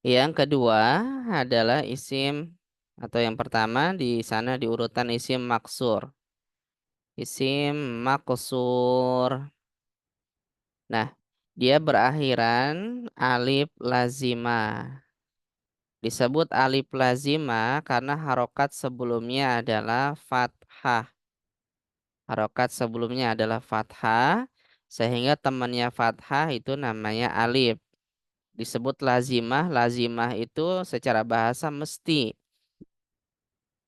Yang kedua adalah isim atau yang pertama di sana di urutan isim maksur. Isim maksur. Nah, dia berakhiran alif lazimah. Disebut alif lazimah karena harokat sebelumnya adalah fathah. Harokat sebelumnya adalah fathah, sehingga temannya fathah itu namanya alif. Disebut lazimah, lazimah itu secara bahasa mesti,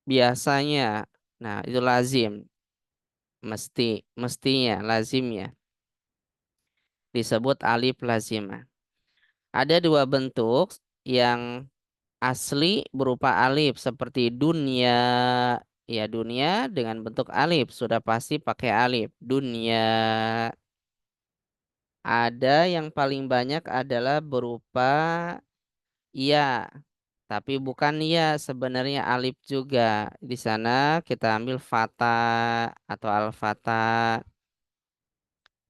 biasanya. Nah, itu lazim, mesti, mestinya, lazimnya. Disebut alif lazimah. Ada dua bentuk yang asli berupa alif seperti dunia. Ya, dunia dengan bentuk alif sudah pasti pakai alif. Dunia. Ada yang paling banyak adalah berupa iya, tapi bukan iya, sebenarnya alif juga. Di sana kita ambil fata atau al-fata.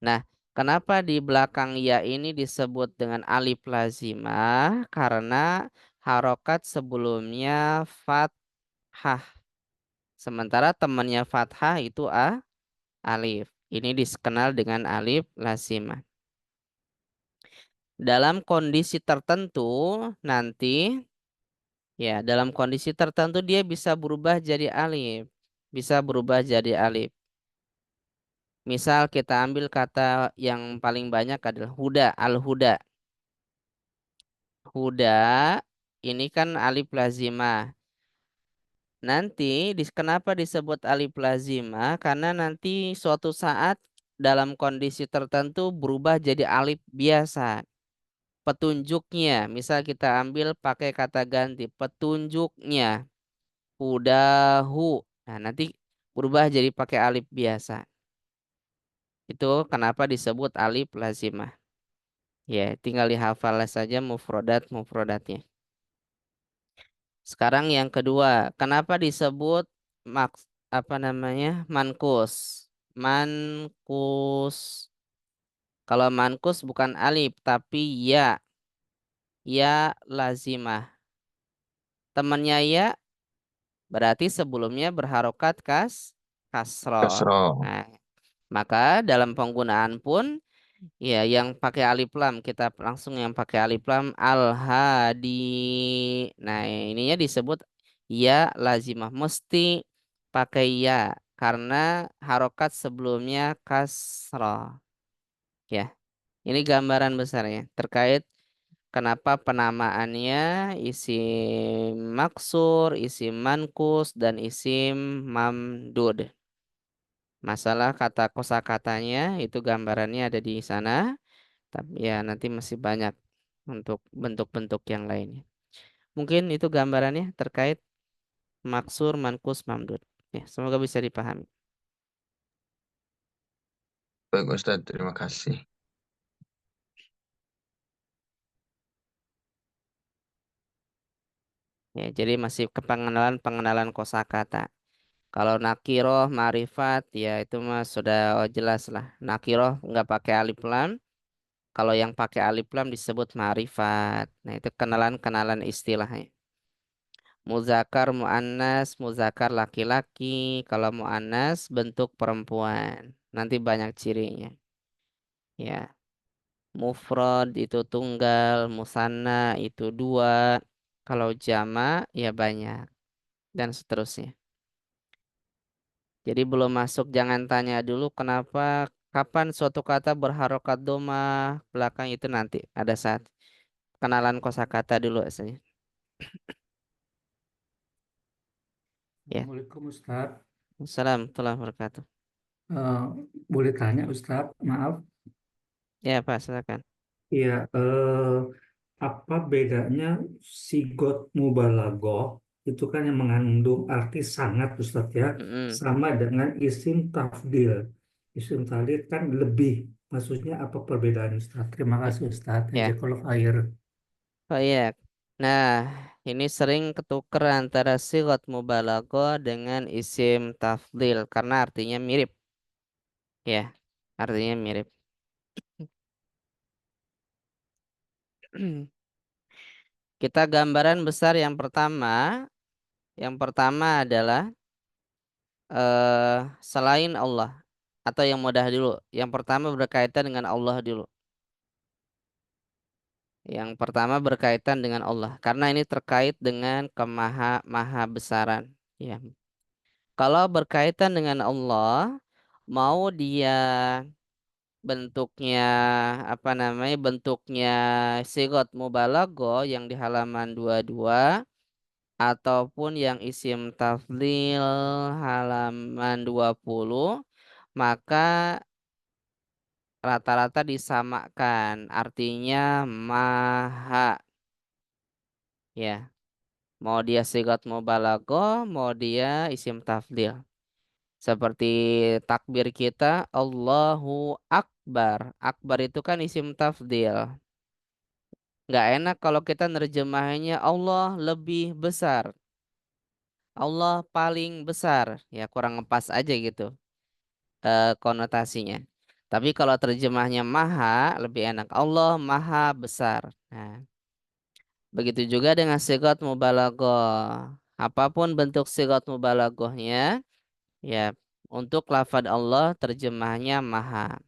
Nah, kenapa di belakang ya ini disebut dengan alif lazimah? Karena harokat sebelumnya fathah. Sementara temannya fathah itu alif. Ini dikenal dengan alif lazimah. Dalam kondisi tertentu nanti, ya, dalam kondisi tertentu dia bisa berubah jadi alif. Bisa berubah jadi alif. Misal kita ambil kata yang paling banyak adalah huda, al-huda. Huda ini kan alif lazimah. Nanti kenapa disebut alif lazimah? Karena nanti suatu saat dalam kondisi tertentu berubah jadi alif biasa. Petunjuknya, misal kita ambil pakai kata ganti, petunjuknya, hudahu. Nah, nanti berubah jadi pakai alif biasa. Itu kenapa disebut alif lazimah. Ya, tinggal dihafal saja mufrodatnya. Sekarang yang kedua, kenapa disebut apa namanya? Mankus. Mankus. Kalau mankus bukan alif tapi ya, ya lazimah. Temannya ya berarti sebelumnya berharokat kasroh. Kasro. Nah, maka dalam penggunaan pun ya yang pakai alif lam kita langsung yang pakai alif lam al-hadi. Nah, ininya disebut ya lazimah mesti pakai ya karena harokat sebelumnya kasroh. Ya, ini gambaran besarnya terkait kenapa penamaannya isim maksur, isim mankus, dan isim mamdud. Masalah kata kosakatanya itu gambarannya ada di sana. Tapi ya nanti masih banyak untuk bentuk-bentuk yang lainnya. Mungkin itu gambarannya terkait maksur, mankus, mamdud. Ya, semoga bisa dipahami. Baik Ustadz, terima kasih. Ya, jadi masih ke pengenalan kosakata. Kalau nakiroh, marifat, ya itu mah sudah jelas lah. Nakiroh nggak pakai alif lam. Kalau yang pakai alif lam disebut marifat. Nah, itu kenalan-kenalan istilahnya. Muzakar, muannas, muzakar laki-laki. Kalau muannas bentuk perempuan. Nanti banyak cirinya. Ya, mufrad itu tunggal, musanna itu dua. Kalau jama ya banyak dan seterusnya. Jadi belum masuk jangan tanya dulu kenapa kapan suatu kata berharokat doma belakang itu nanti ada saat kenalan kosakata dulu asalnya. Ya. Assalamualaikum Ustadz. Assalamualaikum warahmatullahi wabarakatuh. Eh, Boleh tanya Ustadz, maaf. Ya, Pak, silakan. Ya, apa bedanya sigot mubalaghah itu kan yang mengandung arti sangat Ustadz ya, Mm-mm. sama dengan isim tafdil. Isim tafdil kan lebih. Maksudnya apa perbedaan Ustadz? Terima Ya. kasih Ustadz. Ya. Jazakallah khair. Oh iya. Nah, ini sering ketuker antara sigot mubalaghah dengan isim tafdil karena artinya mirip. Ya, artinya mirip. Kita gambaran besar yang pertama adalah selain Allah atau yang mudah dulu. Yang pertama berkaitan dengan Allah dulu. Yang pertama berkaitan dengan Allah karena ini terkait dengan maha besaran. Ya. Kalau berkaitan dengan Allah, mau dia bentuknya apa namanya? Bentuknya sigot mubalaghah yang di halaman 22 ataupun yang isim tafdhil halaman 20, maka rata-rata disamakan. Artinya maha, ya. Mau dia sigot mubalaghah, mau dia isim tafdhil. Seperti takbir kita Allahu Akbar. Akbar itu kan isim tafdhil. Nggak enak kalau kita nerjemahnya Allah lebih besar. Allah paling besar. Ya kurang ngepas aja gitu konotasinya. Tapi kalau terjemahnya maha lebih enak. Allah maha besar. Nah, begitu juga dengan sigot mubalaghah. Apapun bentuk sigot mubalaghahnya, ya untuk lafadz Allah terjemahnya maha.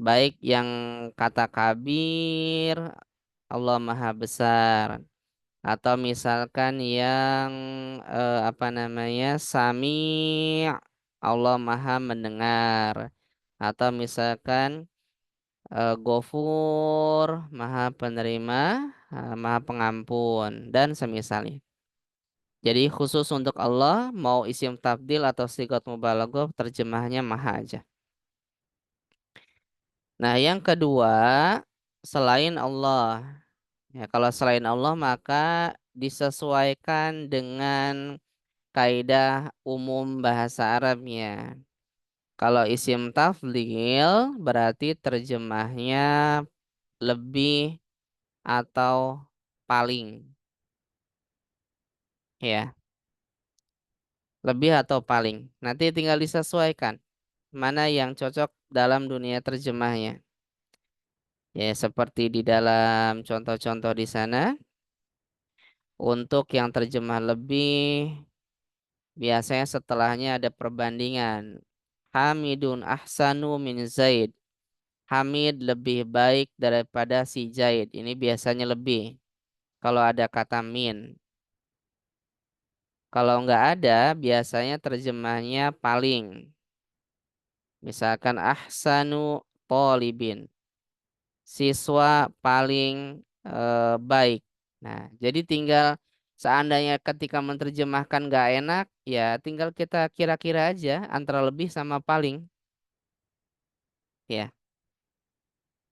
Baik yang kata kabir, Allah maha besar. Atau misalkan yang apa namanya sami, Allah maha mendengar. Atau misalkan Ghafur, maha penerima, maha pengampun, dan semisalnya. Jadi khusus untuk Allah, mau isim tabdil atau sigat mubalaghah, terjemahnya maha aja. Nah, yang kedua, selain Allah. Ya, kalau selain Allah maka disesuaikan dengan kaidah umum bahasa Arabnya. Kalau isim tafdhil berarti terjemahnya lebih atau paling. Ya, lebih atau paling. Nanti tinggal disesuaikan mana yang cocok dalam dunia terjemahnya. Ya, seperti di dalam contoh-contoh di sana. Untuk yang terjemah lebih, biasanya setelahnya ada perbandingan. Hamidun ahsanu min Zaid. Hamid lebih baik daripada si Zaid. Ini biasanya lebih. Kalau ada kata min. Kalau nggak ada, biasanya terjemahnya paling. Misalkan ahsanu polibin. Siswa paling baik. Nah, jadi tinggal seandainya ketika menerjemahkan nggak enak, ya tinggal kita kira-kira aja antara lebih sama paling. Ya,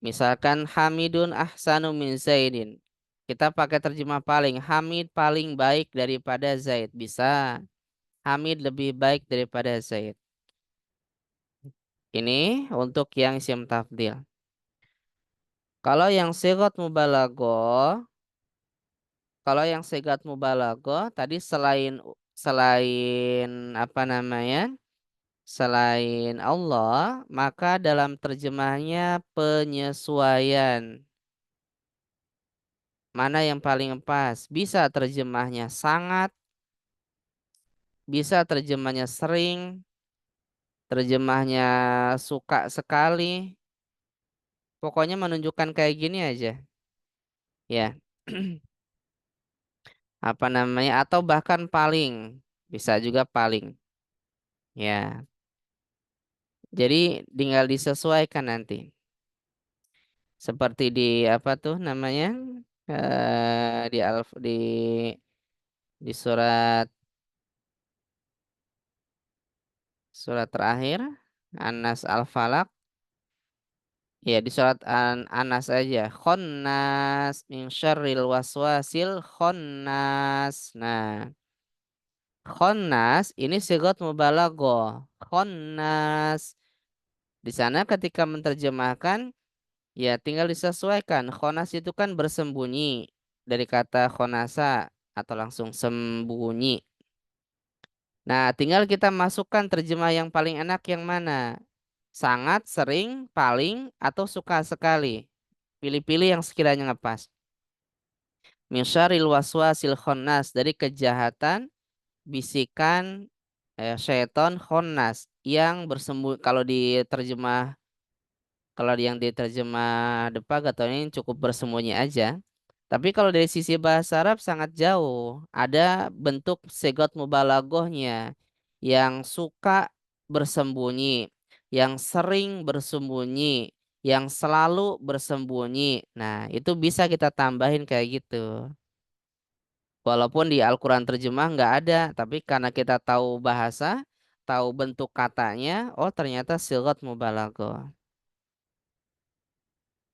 misalkan Hamidun ahsanu min Zaidin. Kita pakai terjemah paling. Hamid paling baik daripada Zaid. Bisa. Hamid lebih baik daripada Zaid. Ini untuk yang isim tafdhil. Kalau yang sigot mubalaghah, kalau yang sigat mubalaghah tadi selain apa namanya? Selain Allah, maka dalam terjemahnya penyesuaian. Mana yang paling pas? Bisa terjemahnya sangat, bisa terjemahnya sering, terjemahnya suka sekali. Pokoknya menunjukkan kayak gini aja. Ya. Apa namanya? Atau bahkan paling. Bisa juga paling. Ya. Jadi tinggal disesuaikan nanti. Seperti di apa tuh namanya? Di di surat surat terakhir Anas Al-Falaq, ya di surat Anas aja, khonnas min syarril waswasil khonnas. Nah, khonnas ini sigot mubalaghah. Khonnas di sana ketika menerjemahkan, ya tinggal disesuaikan. Khonas itu kan bersembunyi dari kata khonasa atau langsung sembunyi. Nah, tinggal kita masukkan terjemah yang paling enak yang mana? Sangat, sering, paling, atau suka sekali. Pilih-pilih yang sekiranya ngepas. Min syarril waswasil khannas, dari kejahatan bisikan syaiton khannas yang bersembunyi. Kalau yang diterjemah Depak atau ini cukup bersembunyi aja. Tapi kalau dari sisi bahasa Arab sangat jauh. Ada bentuk segot mubalaghahnya yang suka bersembunyi, yang sering bersembunyi, yang selalu bersembunyi. Nah, itu bisa kita tambahin kayak gitu. Walaupun di Al-Quran terjemah nggak ada, tapi karena kita tahu bahasa, tahu bentuk katanya, oh ternyata sigot mubalaghah.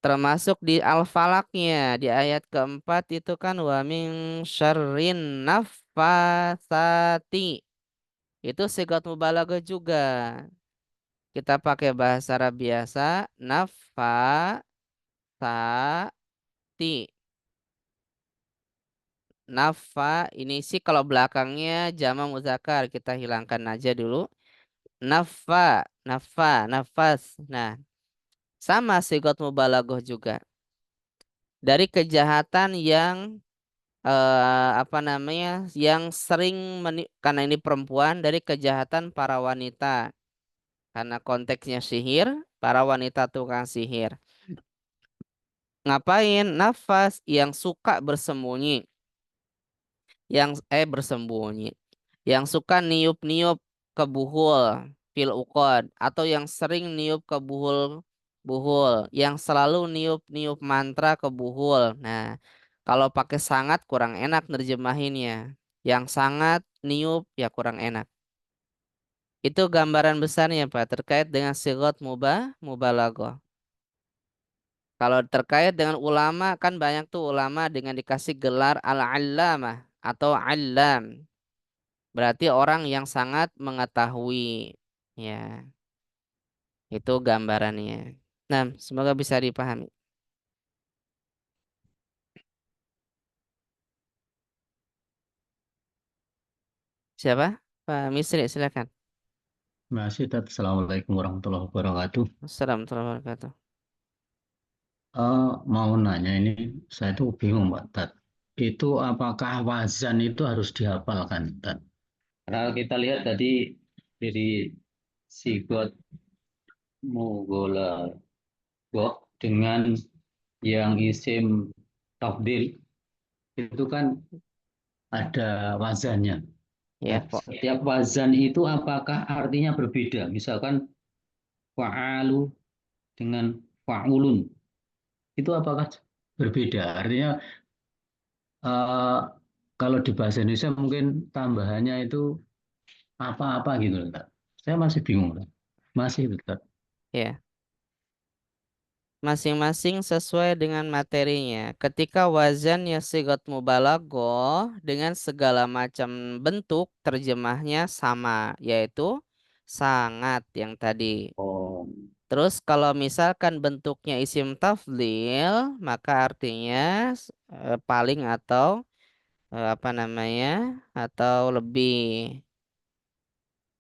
Termasuk di Al-Falaknya di ayat keempat itu kan wa min syarrin nafasati. Itu sigat mubalaghah juga. Kita pakai bahasa Arab biasa nafasati. Nafa ini sih kalau belakangnya jama muzakkar kita hilangkan aja dulu. Nafa, nafas. Nah, sama sigat mubalaghah juga. Dari kejahatan yang apa namanya yang sering karena ini perempuan, dari kejahatan para wanita karena konteksnya sihir, para wanita tukang sihir ngapain, nafas yang suka bersembunyi, bersembunyi, yang suka niup-niup ke buhul fil uqad, atau yang sering niup ke buhul buhul, yang selalu niup-niup mantra ke buhul. Nah, kalau pakai sangat kurang enak nerjemahinnya. Yang sangat niup ya kurang enak. Itu gambaran besarnya Pak terkait dengan sigot mubalaghah. Kalau terkait dengan ulama kan banyak tuh ulama dengan dikasih gelar al-allamah atau allam. Berarti orang yang sangat mengetahui. Ya, itu gambarannya. Nah, semoga bisa dipahami. Siapa? Pak Misri, silakan. Masih, Tat. Assalamualaikum warahmatullahi wabarakatuh. Assalamualaikum warahmatullahi wabarakatuh. Mau nanya ini, saya tuh bingung, Pak Tat. Itu apakah wazan itu harus dihafalkan, Tat? Karena kita lihat tadi dari sigot mughaladzah dengan yang isim tafdil itu kan ada wazannya. Ya, Nah, kok. setiap wazan itu apakah artinya berbeda? Misalkan fa'alu dengan fa'ulun. Itu apakah berbeda? Artinya eh, kalau di bahasa Indonesia mungkin tambahannya itu apa-apa gitu loh, Kak. Saya masih bingung, Kak. Masih Kak. Ya. Masing-masing sesuai dengan materinya. Ketika wazannya sigot mubalaghah dengan segala macam bentuk terjemahnya sama, yaitu sangat yang tadi. Oh, Terus kalau misalkan bentuknya isim tafdhil, maka artinya paling atau apa namanya? Atau lebih.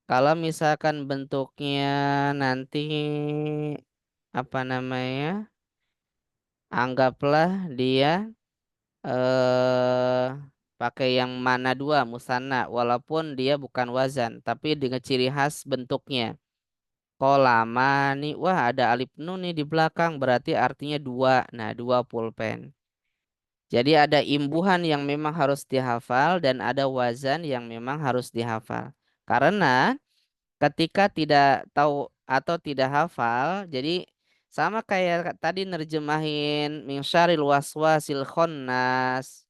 Kalau misalkan bentuknya nanti apa namanya? Anggaplah dia eh pakai yang mana dua musanna walaupun dia bukan wazan tapi dengan ciri khas bentuknya. Kolamani, wah ada alif nun nih di belakang berarti artinya dua. Nah, dua pulpen. Jadi ada imbuhan yang memang harus dihafal dan ada wazan yang memang harus dihafal. Karena ketika tidak tahu atau tidak hafal, jadi sama kayak tadi nerjemahin min syarril waswasil khannas.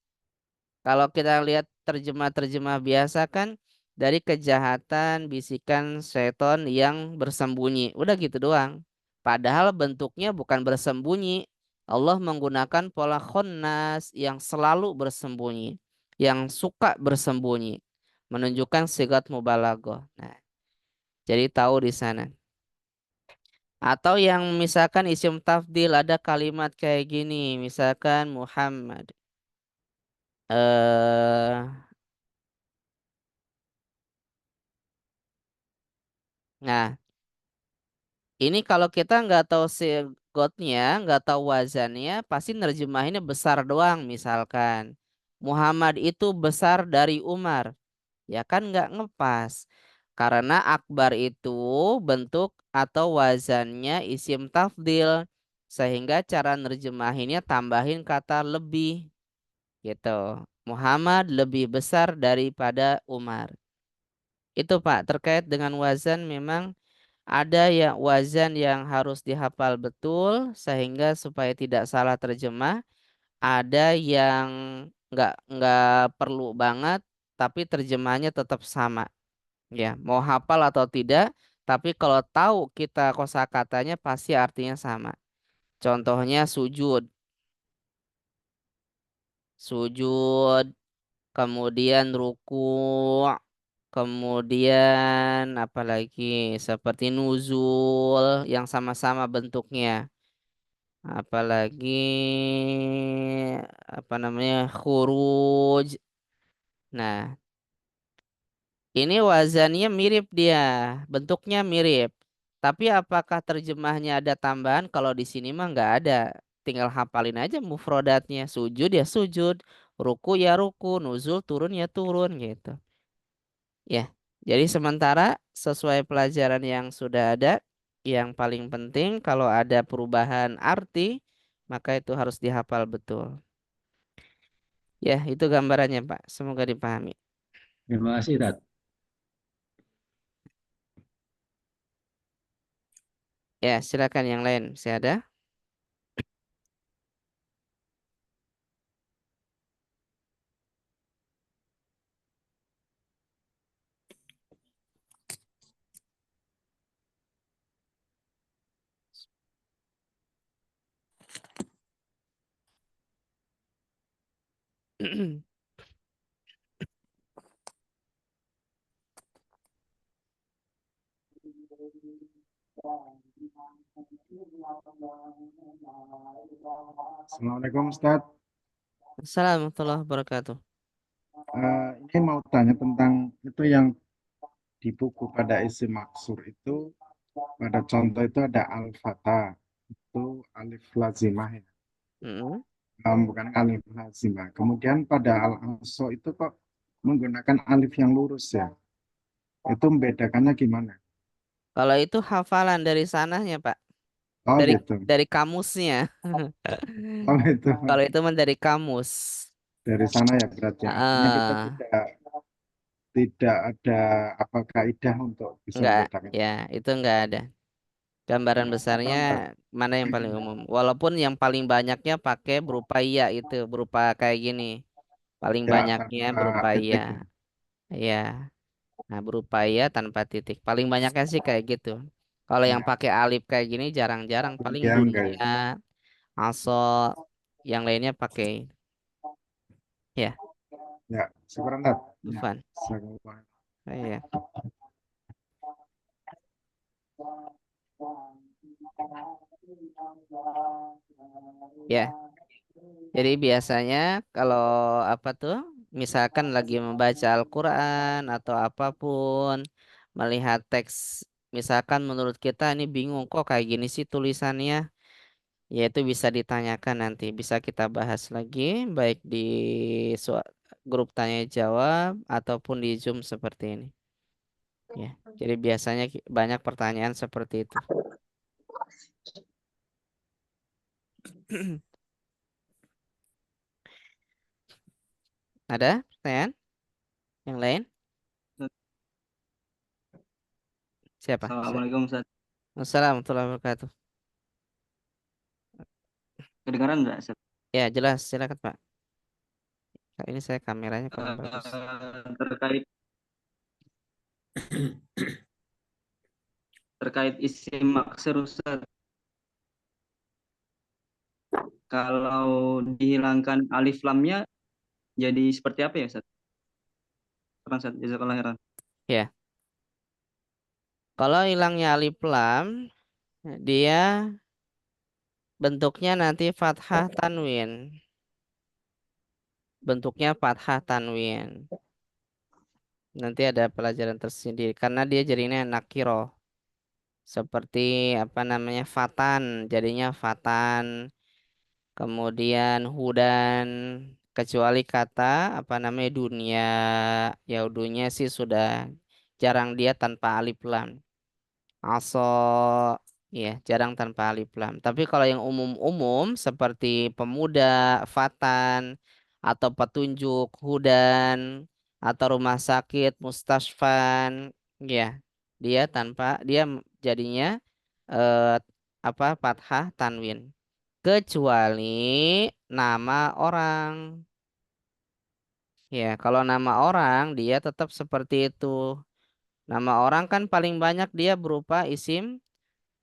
Kalau kita lihat terjemah-terjemah biasa kan dari kejahatan bisikan seton yang bersembunyi. Udah gitu doang. Padahal bentuknya bukan bersembunyi. Allah menggunakan pola khonnas yang selalu bersembunyi, yang suka bersembunyi, menunjukkan sigat mubalaghah. Nah, jadi tahu di sana. Atau yang misalkan isim tafdil ada kalimat kayak gini, misalkan Muhammad. Nah, ini kalau kita nggak tahu sigotnya, nggak tahu wazannya, pasti nerjemahinnya besar doang misalkan. Muhammad itu besar dari Umar. Ya kan nggak ngepas. Karena akbar itu bentuk atau wazannya isim tafdil. Sehingga cara nerjemahinnya tambahin kata lebih gitu. Muhammad lebih besar daripada Umar. Itu Pak, terkait dengan wazan memang ada yang wazan yang harus dihafal betul sehingga supaya tidak salah terjemah. Ada yang nggak perlu banget tapi terjemahannya tetap sama. Ya, mau hafal atau tidak, tapi kalau tahu kita kosakatanya pasti artinya sama. Contohnya sujud, sujud, kemudian ruku, kemudian apalagi seperti nuzul yang sama-sama bentuknya. Apalagi apa namanya khuruj. Nah, ini wazannya mirip dia, bentuknya mirip. Tapi apakah terjemahnya ada tambahan? Kalau di sini mah nggak ada. Tinggal hafalin aja mufrodatnya. Sujud ya sujud, ruku ya ruku, nuzul turun ya turun gitu. Ya, jadi sementara sesuai pelajaran yang sudah ada, yang paling penting kalau ada perubahan arti, maka itu harus dihafal betul. Ya, itu gambarannya, Pak. Semoga dipahami. Terima kasih, Tat. Ya, silakan yang lain. Saya ada. Assalamualaikum Ustadz. Assalamualaikum warahmatullahi wabarakatuh. Ini mau tanya tentang itu yang di buku pada isi maksur itu pada contoh itu ada al-fatah itu alif lazimah ya, Mm-mm. bukan alif lazimah. Kemudian pada al-aso itu kok menggunakan alif yang lurus ya. Itu membedakannya gimana? Kalau itu hafalan dari sananya, Pak. Oh Dari gitu. dari kamusnya. Oh itu Kalau itu mah dari kamus. dari sana ya berarti. Artinya kita Ah, tidak ada apa kaidah untuk bisa enggak, membedakan. ya, itu enggak ada. Gambaran Nah, besarnya Ustadz, mana yang paling umum. Walaupun yang paling banyaknya pakai berupa iya itu, berupa kayak gini. Paling ya banyaknya tanpa berupa iya. titik. Iya. Nah, berupa iya tanpa titik. Paling banyaknya sih kayak gitu. Kalau yang Ya, pakai alif kayak gini jarang-jarang. Paling kemudian enggak dunia, aso, yang lainnya pakai. Ya, ya, syukur Ustaz. Ya, Dufan. syukur. Iya. Ya, jadi biasanya kalau apa tuh, misalkan lagi membaca Al-Quran atau apapun, melihat teks, misalkan menurut kita ini bingung kok kayak gini sih tulisannya, ya itu bisa ditanyakan nanti, bisa kita bahas lagi, baik di grup tanya jawab ataupun di Zoom seperti ini. Ya, jadi biasanya banyak pertanyaan seperti itu. Ada pertanyaan yang lain? Siapa? Assalamualaikum Ustaz. Assalamualaikum warahmatullahi wabarakatuh. Kedengaran nggak Ustaz? Ya, jelas. Silakan, Pak. Kak, ini saya kameranya kurang bagus. Terkait terkait isim maksur Ustaz. Kalau dihilangkan alif lamnya jadi seperti apa ya Ustaz? Kurang Ustaz, jazakallah khairan. Ya, kalau hilangnya alif lam, dia bentuknya nanti fathah tanwin. Bentuknya fathah tanwin. Nanti ada pelajaran tersendiri karena dia jadinya nakiro. Seperti apa namanya? Fatan, jadinya fatan. Kemudian hudan Kecuali kata apa namanya dunia. Ya dunia sih sudah jarang dia tanpa alif lam. Aso ya jarang tanpa alif lam. Tapi kalau yang umum-umum seperti pemuda, fatan, atau petunjuk, hudan, atau rumah sakit, mustasfan, ya dia jadinya eh, apa fathah tanwin. Kecuali nama orang. Ya, kalau nama orang dia tetap seperti itu. Nama orang kan paling banyak dia berupa isim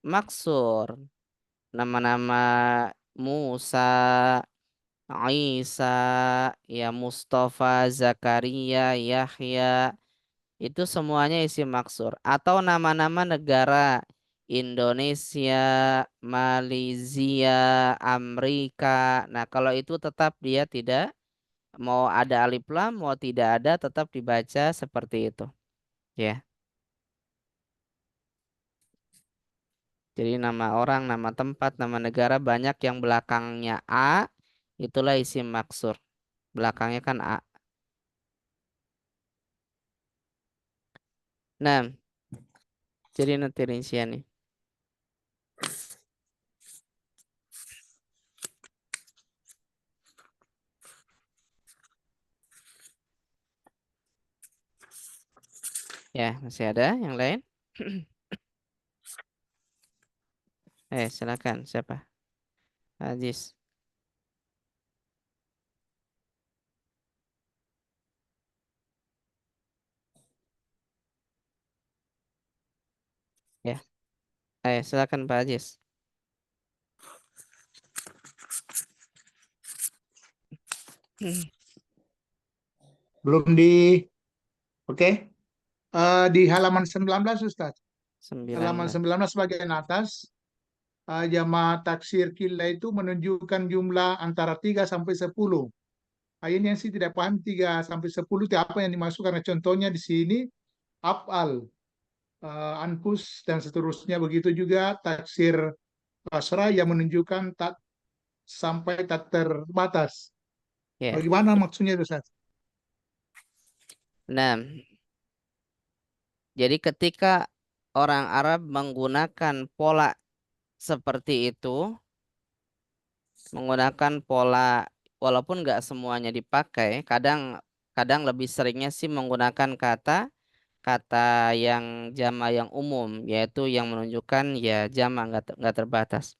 maksur. Nama-nama Musa, Isa, ya Mustafa, Zakaria, Yahya, itu semuanya isim maksur. Atau nama-nama negara Indonesia, Malaysia, Amerika. Nah, kalau itu tetap dia tidak mau ada alif lam, mau tidak ada tetap dibaca seperti itu. Ya. Jadi nama orang, nama tempat, nama negara banyak yang belakangnya A, itulah isim maksur. Belakangnya kan A. Nah, jadi nanti rincian nih. Ya, masih ada yang lain? Silakan. Siapa? Aziz. Ya. Silakan Pak Aziz. Belum oke. Di halaman 19, Ustaz. Halaman 19. 19 bagian atas, jamaah taksir killa itu menunjukkan jumlah antara 3 sampai 10. Ini yang sih tidak paham 3 sampai 10 itu apa yang dimaksud, karena contohnya di sini af'al, anfus dan seterusnya. Begitu juga taksir kasrah yang menunjukkan tak sampai tak terbatas. Ya. Bagaimana maksudnya itu, Ustaz? Nah, jadi ketika orang Arab menggunakan pola seperti itu, menggunakan pola walaupun nggak semuanya dipakai, kadang kadang lebih seringnya sih menggunakan kata yang jama yang umum, yaitu yang menunjukkan ya jama nggak terbatas.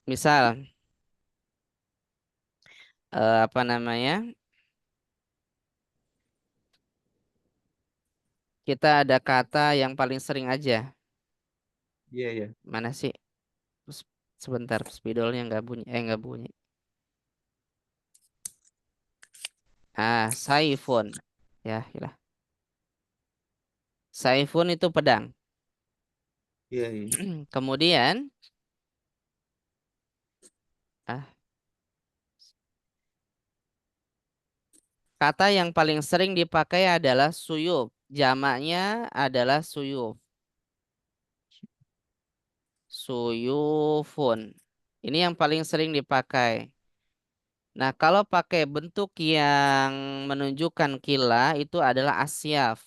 Misal apa namanya? Kita ada kata yang paling sering aja. Iya, iya. Mana sih? Sebentar, spidolnya nggak bunyi. Nggak bunyi. Saifun. Ya, ilah. Saifun itu pedang. Iya, iya. Kemudian, ah, kata yang paling sering dipakai adalah suyuf. Jamaknya adalah suyuf. Suyufun. Ini yang paling sering dipakai. Nah, kalau pakai bentuk yang menunjukkan kila itu adalah asyaf.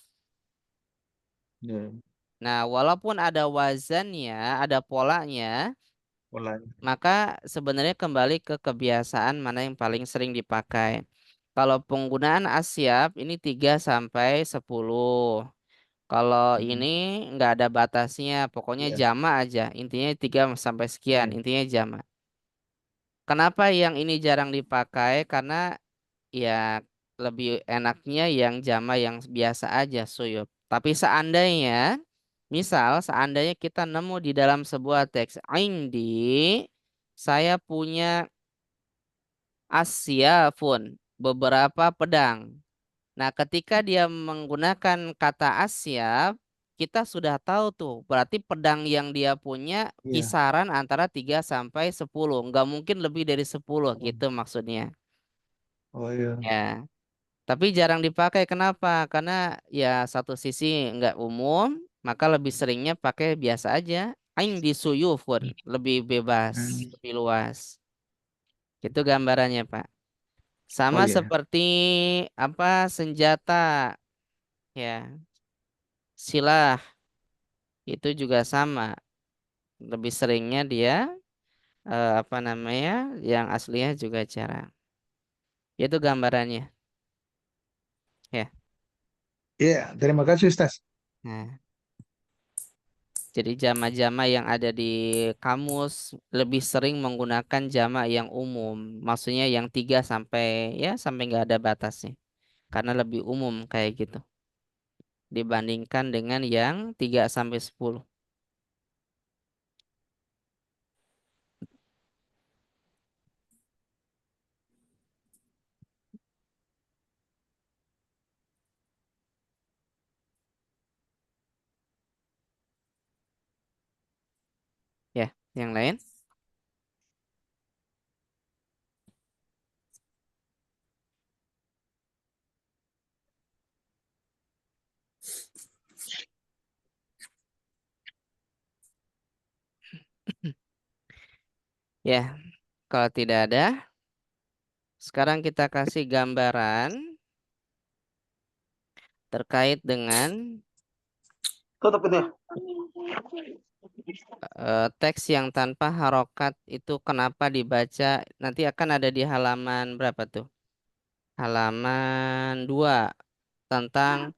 Iya. Nah, walaupun ada wazannya, ada polanya, Polanya. maka sebenarnya kembali ke kebiasaan mana yang paling sering dipakai. Kalau penggunaan asyaf ini 3 sampai 10. Kalau ini nggak ada batasnya, pokoknya Iya, jama aja. Intinya 3 sampai sekian, iya. intinya jama. Kenapa yang ini jarang dipakai? Karena ya lebih enaknya yang jama yang biasa aja suyup. Tapi seandainya kita nemu di dalam sebuah teks indi, saya punya asyafun, beberapa pedang. Nah, ketika dia menggunakan kata asyaf, kita sudah tahu tuh, berarti pedang yang dia punya Iya. kisaran antara 3 sampai 10. Nggak mungkin lebih dari 10 Oh, gitu maksudnya. oh, iya. Ya. Tapi jarang dipakai. Kenapa? Karena ya satu sisi nggak umum, maka lebih seringnya pakai biasa aja. Ain disuyufun, lebih bebas, Hmm. lebih luas. Itu gambarannya, Pak. Sama Oh iya. seperti apa senjata, ya. Silah itu juga sama. Lebih seringnya dia apa namanya? Yang aslinya juga jarang. Itu gambarannya, ya. Iya, terima kasih Ustaz. Nah, jadi jama-jama yang ada di kamus lebih sering menggunakan jama yang umum. Maksudnya yang 3 sampai ya sampai nggak ada batasnya. Karena lebih umum kayak gitu. Dibandingkan dengan yang 3 sampai 10. Ya, yang lain? Ya, kalau tidak ada, sekarang kita kasih gambaran terkait dengan teks yang tanpa harokat itu kenapa dibaca. Nanti akan ada di halaman berapa tuh? Halaman 2 tentang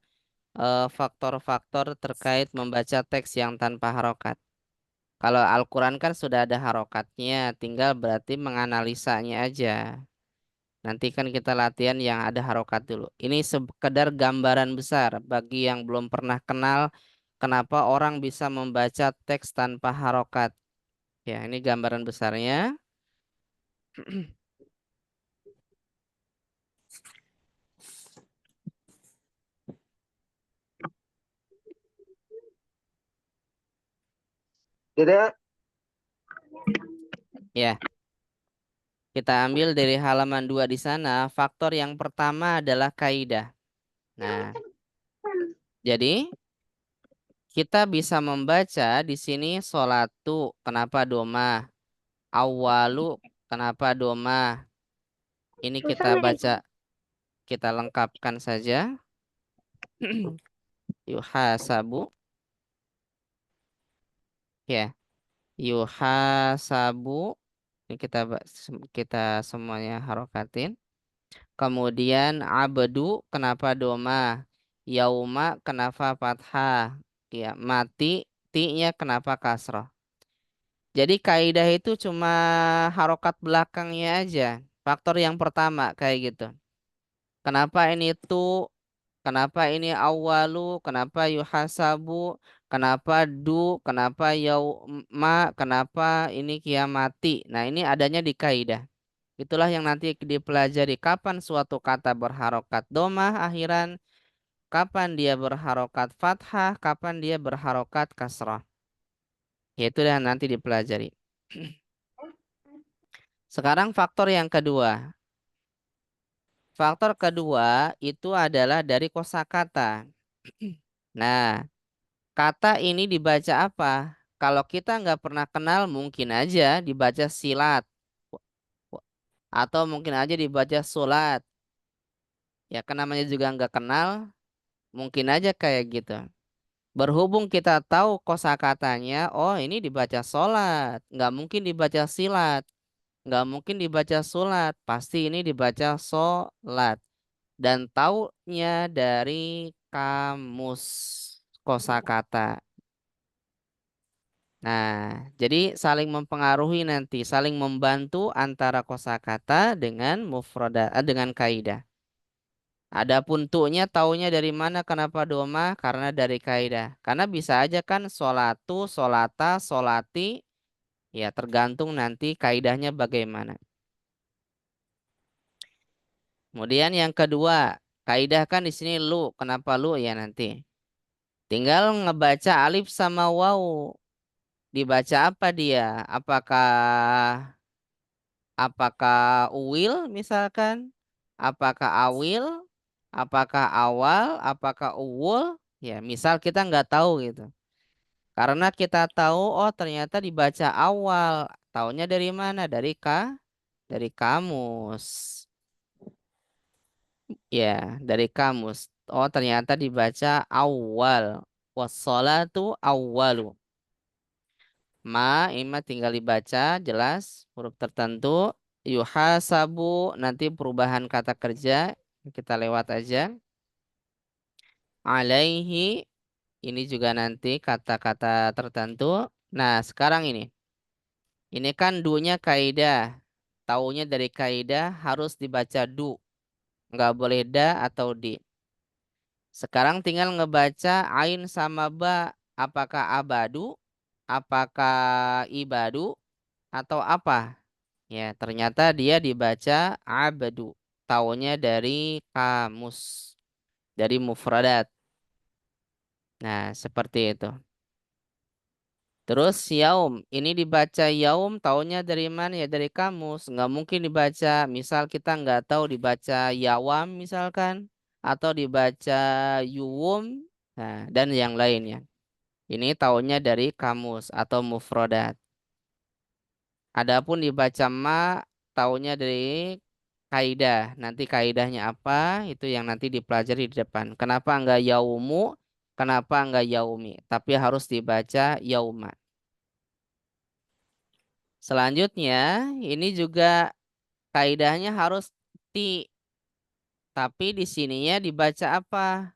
faktor-faktor terkait membaca teks yang tanpa harokat. Kalau Al-Quran kan sudah ada harokatnya, tinggal berarti menganalisanya aja. Nanti kan kita latihan yang ada harokat dulu. Ini sekedar gambaran besar bagi yang belum pernah kenal kenapa orang bisa membaca teks tanpa harokat. Ya, ini gambaran besarnya. Ya, kita ambil dari halaman 2 di sana. Faktor yang pertama adalah kaidah. Nah, jadi kita bisa membaca di sini sholatu, kenapa doma? Awalu, kenapa doma? Ini kita baca, kita lengkapkan saja. Yuhasabu, ya. Yuhasabu, ini kita semuanya harokatin. Kemudian abdu, kenapa doma? Yauma, kenapa fathah? Ya, mati, ti-nya kenapa kasroh? Jadi kaidah itu cuma harokat belakangnya aja. Faktor yang pertama kayak gitu. Kenapa ini tuh? Kenapa ini awalu? Kenapa yuhasabu? Kenapa du? Kenapa yauma? Kenapa ini kiamati? Nah, ini adanya di kaidah. Itulah yang nanti dipelajari kapan suatu kata berharokat domah akhiran, kapan dia berharokat fathah, kapan dia berharokat kasrah. Yaitu yang nanti dipelajari. Sekarang faktor yang kedua. Faktor kedua itu adalah dari kosakata. Nah, kata ini dibaca apa? Kalau kita nggak pernah kenal, mungkin aja dibaca silat. Atau mungkin aja dibaca sulat. Ya kan namanya juga nggak kenal, mungkin aja kayak gitu. Berhubung kita tahu kosakatanya, oh ini dibaca solat. Nggak mungkin dibaca silat. Nggak mungkin dibaca sulat. Pasti ini dibaca solat. Dan taunya dari kamus kosakata. Nah, jadi saling mempengaruhi nanti, saling membantu antara kosakata dengan dengan kaidah. Adapun tu'nya taunya dari mana? Kenapa doma? Karena dari kaidah. Karena bisa aja kan solatu, solata, solati, ya tergantung nanti kaidahnya bagaimana. Kemudian yang kedua, kaidah kan di sini lu. Kenapa lu ya nanti? Tinggal ngebaca alif sama waw. Dibaca apa dia? Apakah uwil misalkan? Apakah awil? Apakah awal? Apakah uwul? Ya, misal kita nggak tahu gitu. Karena kita tahu, oh ternyata dibaca awal. Taunya dari mana? Dari Dari kamus. Ya, dari kamus. Oh, ternyata dibaca awal. Wassalatu awwalu. Ima tinggal dibaca jelas huruf tertentu. Yuhasabu nanti perubahan kata kerja kita lewat aja. Alaihi ini juga nanti kata-kata tertentu. Nah, sekarang ini. Ini kan dunya kaidah. Taunya dari kaidah harus dibaca du. Nggak boleh da atau di. Sekarang tinggal ngebaca ain sama ba. Apakah abadu? Apakah ibadu? Atau apa? Ya, ternyata dia dibaca abadu. Taunya dari kamus. Dari mufradat. Nah, seperti itu. Terus yaum, ini dibaca yaum, taunya dari mana ya? Dari kamus. Nggak mungkin dibaca, misal kita nggak tahu dibaca yawam misalkan, atau dibaca yuwum, nah, dan yang lainnya. Ini taunya dari kamus atau mufrodat. Adapun dibaca taunya dari kaidah. Nanti kaidahnya apa? Itu yang nanti dipelajari di depan. Kenapa nggak yaumu? Kenapa nggak yaumi? Tapi harus dibaca yauma. Selanjutnya, ini juga kaidahnya harus ti, tapi di sininya dibaca apa?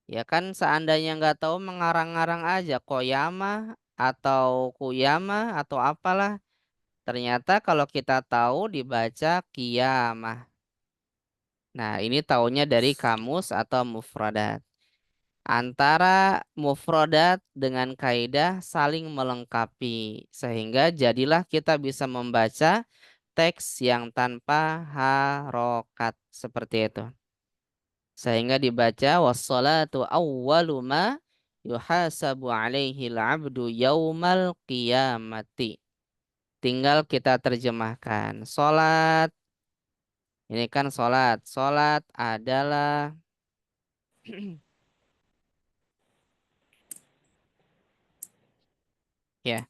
Ya kan seandainya nggak tahu mengarang-arang aja koyama atau kuyama atau apalah. Ternyata kalau kita tahu dibaca kiyamah. Nah, ini taunya dari kamus atau mufradat. Antara mufradat dengan kaidah saling melengkapi sehingga jadilah kita bisa membaca teks yang tanpa harokat seperti itu. Sehingga dibaca wassalatu awwalu ma yuhasabu alaihi al-'abdu yaumal qiyamati. Tinggal kita terjemahkan. Salat, ini kan salat. Salat adalah ya,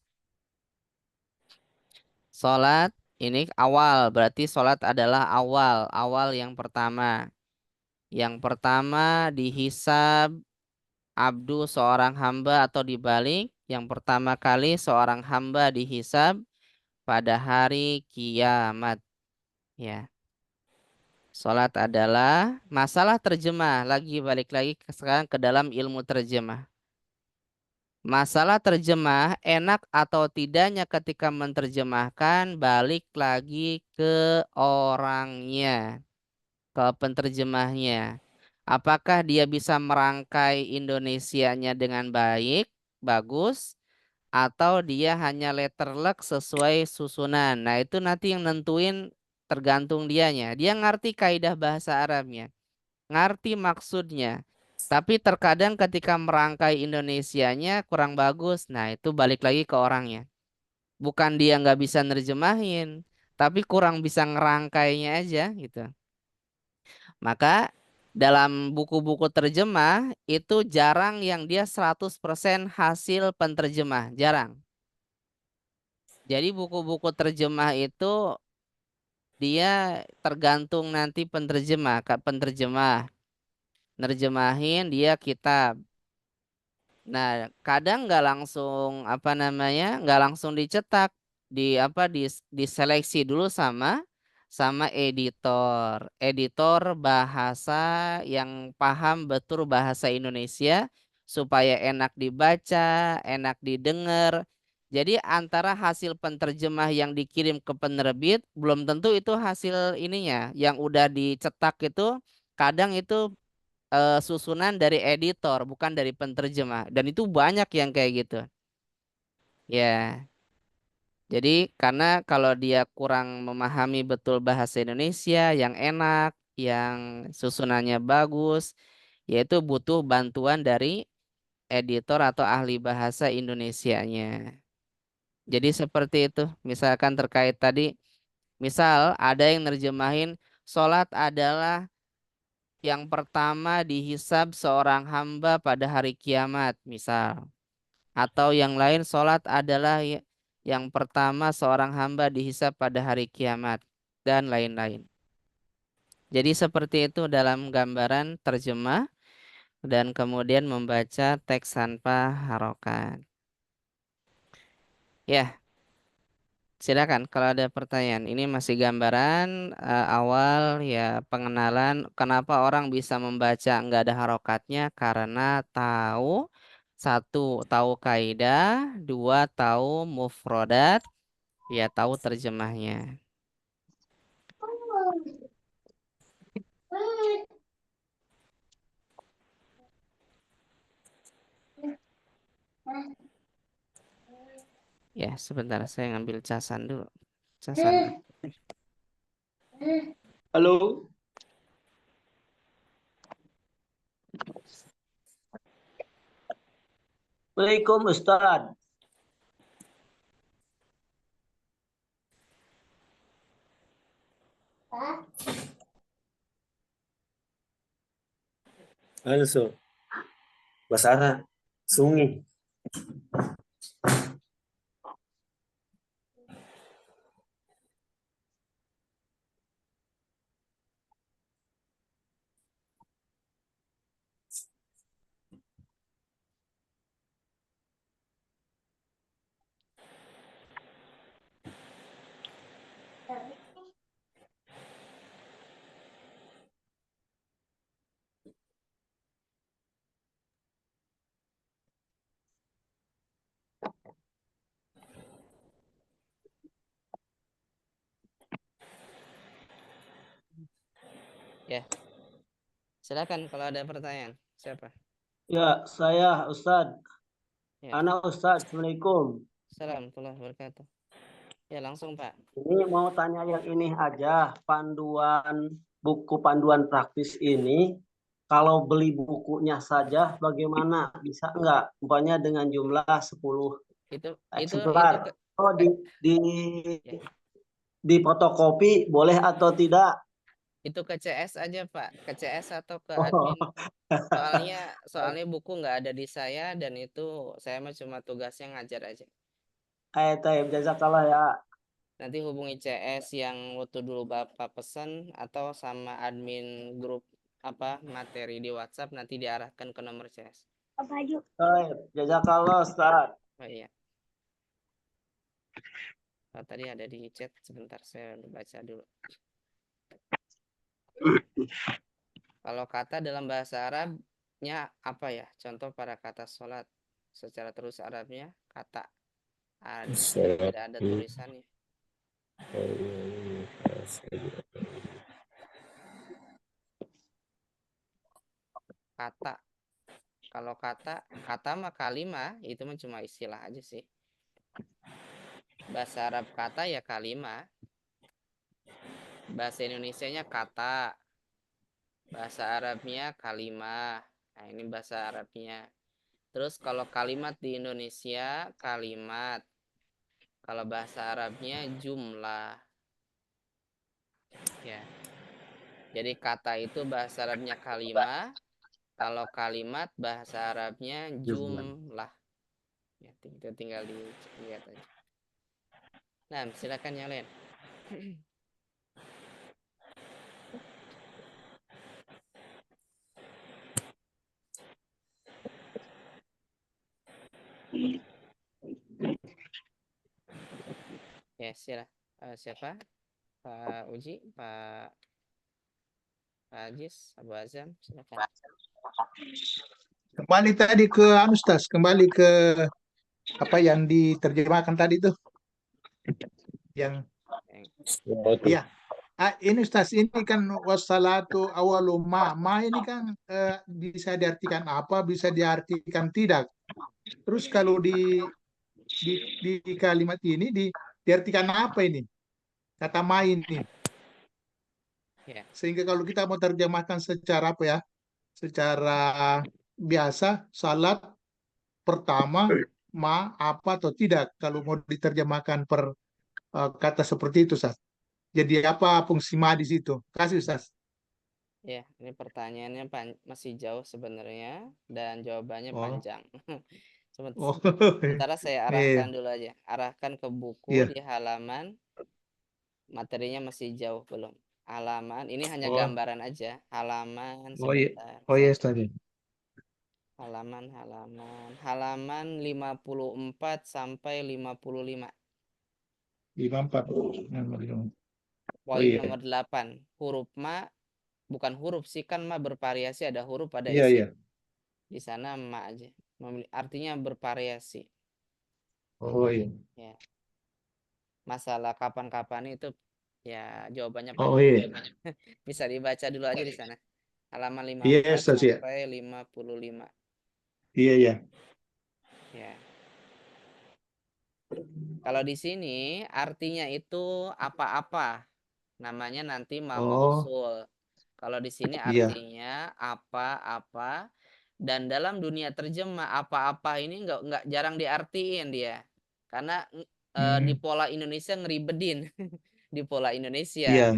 salat ini awal, berarti salat adalah awal, awal yang pertama. Yang pertama dihisab abdu seorang hamba atau dibalik yang pertama kali seorang hamba dihisab pada hari kiamat ya. Salat adalah masalah terjemah lagi balik lagi sekarang ke dalam ilmu terjemah. Masalah terjemah enak atau tidaknya ketika menerjemahkan balik lagi ke orangnya, ke penterjemahnya. Apakah dia bisa merangkai Indonesianya dengan baik, bagus, atau dia hanya letterlek sesuai susunan. Nah, itu nanti yang nentuin tergantung dianya. Dia ngerti kaidah bahasa Arabnya, ngerti maksudnya. Tapi terkadang ketika merangkai Indonesianya kurang bagus. Nah, itu balik lagi ke orangnya. Bukan dia nggak bisa nerjemahin, tapi kurang bisa ngerangkainya aja gitu. Maka dalam buku-buku terjemah itu jarang yang dia 100% hasil penterjemah, jarang. Jadi buku-buku terjemah itu dia tergantung nanti penerjemah, penerjemah nerjemahin dia kitab. Nah, kadang nggak langsung apa namanya, nggak langsung dicetak, diseleksi dulu sama editor, editor bahasa yang paham betul bahasa Indonesia supaya enak dibaca, enak didengar. Jadi antara hasil penterjemah yang dikirim ke penerbit belum tentu itu hasil ininya, yang udah dicetak itu kadang itu susunan dari editor bukan dari penterjemah dan itu banyak yang kayak gitu ya. Jadi karena kalau dia kurang memahami betul bahasa Indonesia yang enak, yang susunannya bagus, yaitu butuh bantuan dari editor atau ahli bahasa Indonesianya. Jadi seperti itu. Misalkan terkait tadi, misal ada yang nerjemahin sholat adalah yang pertama dihisab seorang hamba pada hari kiamat, misal. Atau yang lain sholat adalah yang pertama seorang hamba dihisab pada hari kiamat. dan lain-lain. Jadi seperti itu dalam gambaran terjemah dan kemudian membaca teks tanpa harokat. Ya, silakan kalau ada pertanyaan. Ini masih gambaran awal ya, pengenalan kenapa orang bisa membaca nggak ada harokatnya, karena tahu kaidah, dua tahu mufrodat, ya tahu terjemahnya. Ya, sebentar saya ngambil casan dulu. Casan. Halo. Waalaikumsalam Ustaz. Ano so? Basara. Sungi. Ya. Silakan kalau ada pertanyaan. Siapa? Ya, saya Ustadz. Ya. Anak Ustadz, Assalamualaikum. Assalamualaikum warahmatullahi wabarakatuh. Ya, langsung Pak. Ini mau tanya yang ini aja, buku panduan praktis ini, kalau beli bukunya saja bagaimana? Bisa enggak? Umpamanya dengan jumlah 10 eksemplar. Oh, Ya. di fotokopi boleh atau tidak? Itu ke CS aja Pak, ke CS atau ke Oh. admin. Soalnya buku nggak ada di saya dan itu saya mah cuma tugasnya ngajar aja. Jazakallah ya. Nanti hubungi CS yang waktu dulu Bapak pesan atau sama admin grup materi di WhatsApp, nanti diarahkan ke nomor CS. Jazakallah Ustaz. Oh iya. Oh, tadi ada di chat, sebentar saya baca dulu. Kalau kata dalam bahasa Arabnya apa ya? Contoh pada kata sholat secara terus Arabnya kata. Tidak ada tulisannya. Kata. Kalau kata mah kalimah itu mah cuma istilah aja sih. Bahasa Arab kata ya kalimah. Bahasa Indonesianya kata. Bahasa Arabnya kalimah. Nah, ini bahasa Arabnya. Terus kalau kalimat di Indonesia kalimat. Kalau bahasa Arabnya jumlah. Ya. Jadi kata itu bahasa Arabnya kalimah. Kalau kalimat bahasa Arabnya jumlah. Ya, itu tinggal dilihat aja. Nah, silakan yang lain. Ya, siapa? Pak Uji, Pak Ajis, Abu Azam, silakan. Kembali tadi ke Ustaz, kembali ke apa yang diterjemahkan tadi tuh. Yang iya. Ini Ustaz, ini kan wassalatu awalu ma ini kan bisa diartikan apa, bisa diartikan tidak. Terus kalau di kalimat ini diartikan apa ini? Kata ma ini. Sehingga kalau kita mau terjemahkan secara apa ya? Secara biasa, salat pertama ma apa atau tidak kalau mau diterjemahkan per kata seperti itu, Ustaz. Jadi apa fungsi ma di situ? Kasih, Ustaz. Ya, ini pertanyaannya masih jauh sebenarnya dan jawabannya Oh. panjang. Oh. Sementara saya arahkan dulu aja. Arahkan ke buku Iya. di halaman Materinya masih jauh belum. Halaman, ini hanya Oh, gambaran aja. Halaman oh iya, sebentar. oh iya Ustaz. Halaman 54 sampai 55. 54. Oh Poin iya, nomor 8. Huruf ma, bukan huruf sih, kan ma bervariasi, ada huruf, ada iya iya. isim. Di sana ma aja. Artinya bervariasi. Oh iya, Ya. Masalah kapan-kapan itu ya jawabannya oh panjang. iya, Bisa dibaca dulu aja di sana. Halaman iya 54 Ustaz ya. sampai 55. Iya iya. Ya. Kalau di sini artinya itu apa-apa. Namanya nanti ma Oh mausul. Kalau di sini iya. artinya apa-apa, dan dalam dunia terjemah apa-apa ini nggak jarang diartiin dia. Karena di Hmm, pola Indonesia ngeribedin. Di pola Indonesia. iya.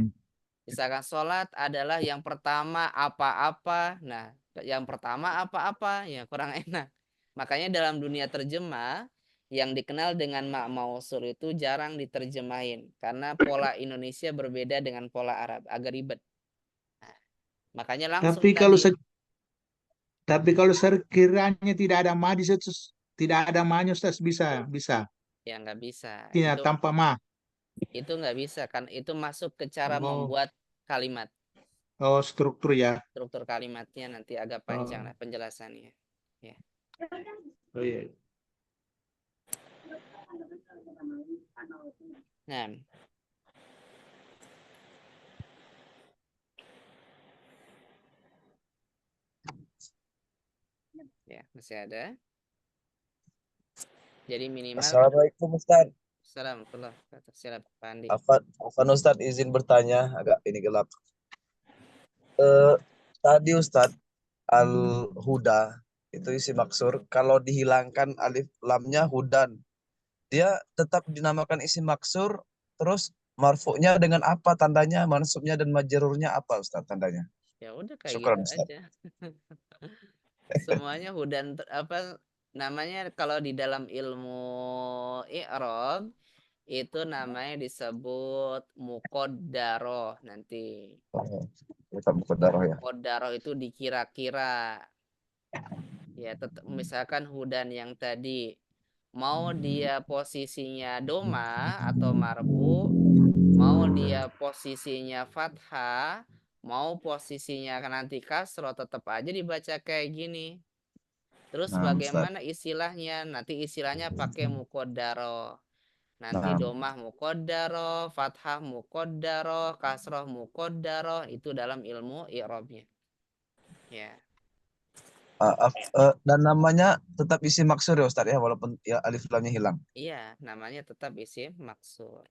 Misalkan sholat adalah yang pertama apa-apa. Nah, yang pertama apa-apa ya kurang enak. Makanya dalam dunia terjemah yang dikenal dengan mak mausul itu jarang diterjemahin karena pola Indonesia berbeda dengan pola Arab, agak ribet. Nah, makanya langsung Tapi kalau tadi sekiranya tidak ada ma di situ, tidak ada ma-nya Ustaz, bisa. ya nggak bisa. Tidak tanpa ma. Itu nggak bisa kan itu masuk ke cara Oh, membuat kalimat. oh struktur ya. Struktur kalimatnya nanti agak panjang Oh, lah penjelasannya. Ya. Oh iya. Nah, ya masih ada. Jadi minimal Assalamualaikum Ustaz. Assalamualaikum. Silakan Pak Andi. Afan Ustaz izin bertanya agak ini gelap. Tadi Ustaz Al-Huda itu isi maksur. Kalau dihilangkan alif lamnya hudan, dia tetap dinamakan isi maksur. Terus marfu'nya dengan apa tandanya? Mansubnya dan majrurnya apa Ustaz tandanya? Ya udah kayak Syukran gitu Ustaz. aja. Semuanya hudan apa namanya kalau di dalam ilmu i'rab itu namanya disebut muqaddarah nanti. Oh, tetap muqaddarah ya. Muqaddarah itu dikira-kira. Ya, tetap misalkan hudan yang tadi mau dia posisinya doma atau marfu, mau dia posisinya fathah, mau posisinya nanti kasroh, tetap aja dibaca kayak gini. Terus Nah, Ustaz. bagaimana istilahnya? Nanti istilahnya pakai muqaddarah. Nanti Nah, domah muqaddarah, fathah muqaddarah, kasroh muqaddarah itu dalam ilmu i'rabnya. Ya. dan namanya tetap isi maksur ya Ustaz ya, walaupun ya alif lamnya hilang. Iya, namanya tetap isim maksur.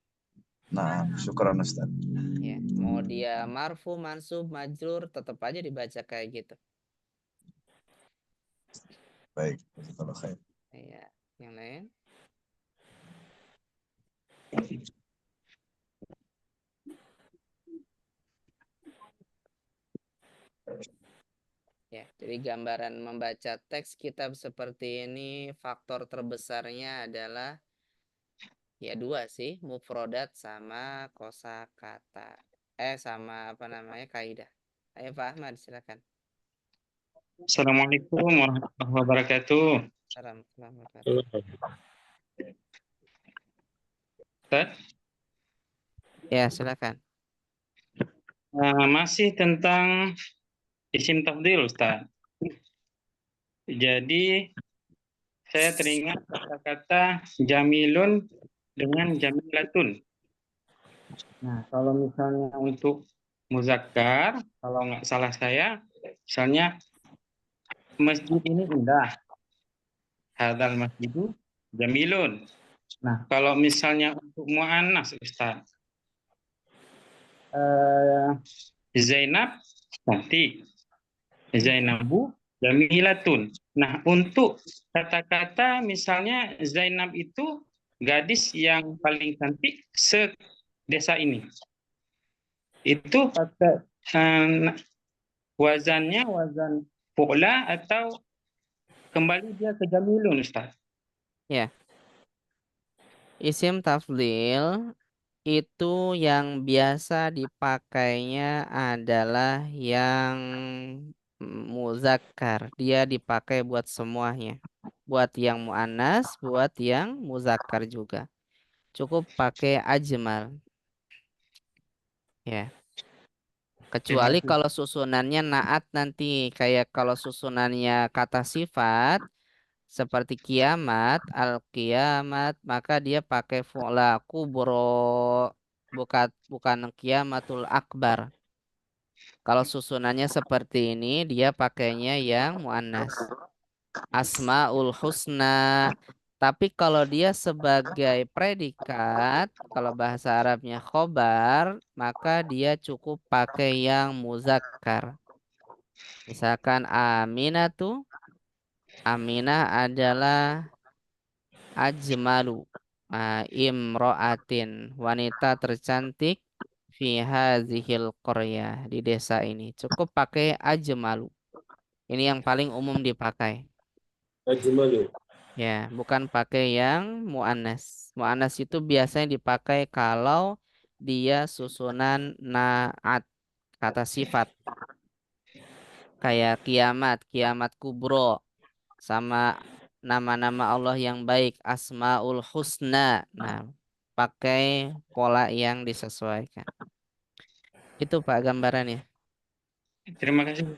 Nah, syukran Ustaz. Ya, mau dia marfu, mansub, majrur, tetap aja dibaca kayak gitu. Baik, jazakallahu khair. Iya, yang lain? Ya, jadi gambaran membaca teks kitab seperti ini faktor terbesarnya adalah ya dua sih, mufrodat sama kosakata. Sama apa namanya kaidah. Ayo Pak Ahmad silakan. Assalamualaikum warahmatullahi wabarakatuh. Assalamualaikum. Ustaz, Ya, silakan. masih tentang isim tafdil, Ustaz. Jadi saya teringat kata-kata jamilun dengan jamilatun. Nah, kalau misalnya untuk muzakkar, kalau nggak salah saya, misalnya masjid ini indah. Hadzal masjidu jamilun. Nah, kalau misalnya untuk muannas, Ustaz, Zainab cantik, Zainabu jamilatun. Nah, untuk kata-kata misalnya Zainab itu gadis yang paling cantik se-desa ini. Itu kata wazannya wazan fu'la atau kembali dia ke jamilun, Ustaz? Ya. Isim tafdil itu yang biasa dipakainya adalah yang muzakkar. Dia dipakai buat semuanya. Buat yang muannas, buat yang muzakkar juga. Cukup pakai ajmal. Ya. Terima Kecuali kasih. kalau susunannya naat nanti. Kayak kalau susunannya kata sifat seperti kiamat, al-kiamat, maka dia pakai fu'la kubro, bukan kiamatul akbar. Kalau susunannya seperti ini, dia pakainya yang muannas. Asmaul husna. Tapi kalau dia sebagai predikat, kalau bahasa Arabnya khobar, maka dia cukup pakai yang muzakkar. Misalkan Aminatu, Aminah adalah ajmalu imro'atin, wanita tercantik fi hazihil qaryah, di desa ini. Cukup pakai ajmalu. Ini yang paling umum dipakai. Ajmalu. Ya, bukan pakai yang muannas. Muannas itu biasanya dipakai kalau dia susunan naat, kata sifat. Kayak kiamat, kiamat kubro, sama nama-nama Allah yang baik, Asmaul Husna. Nah, pakai pola yang disesuaikan. Itu Pak gambarannya. Terima kasih.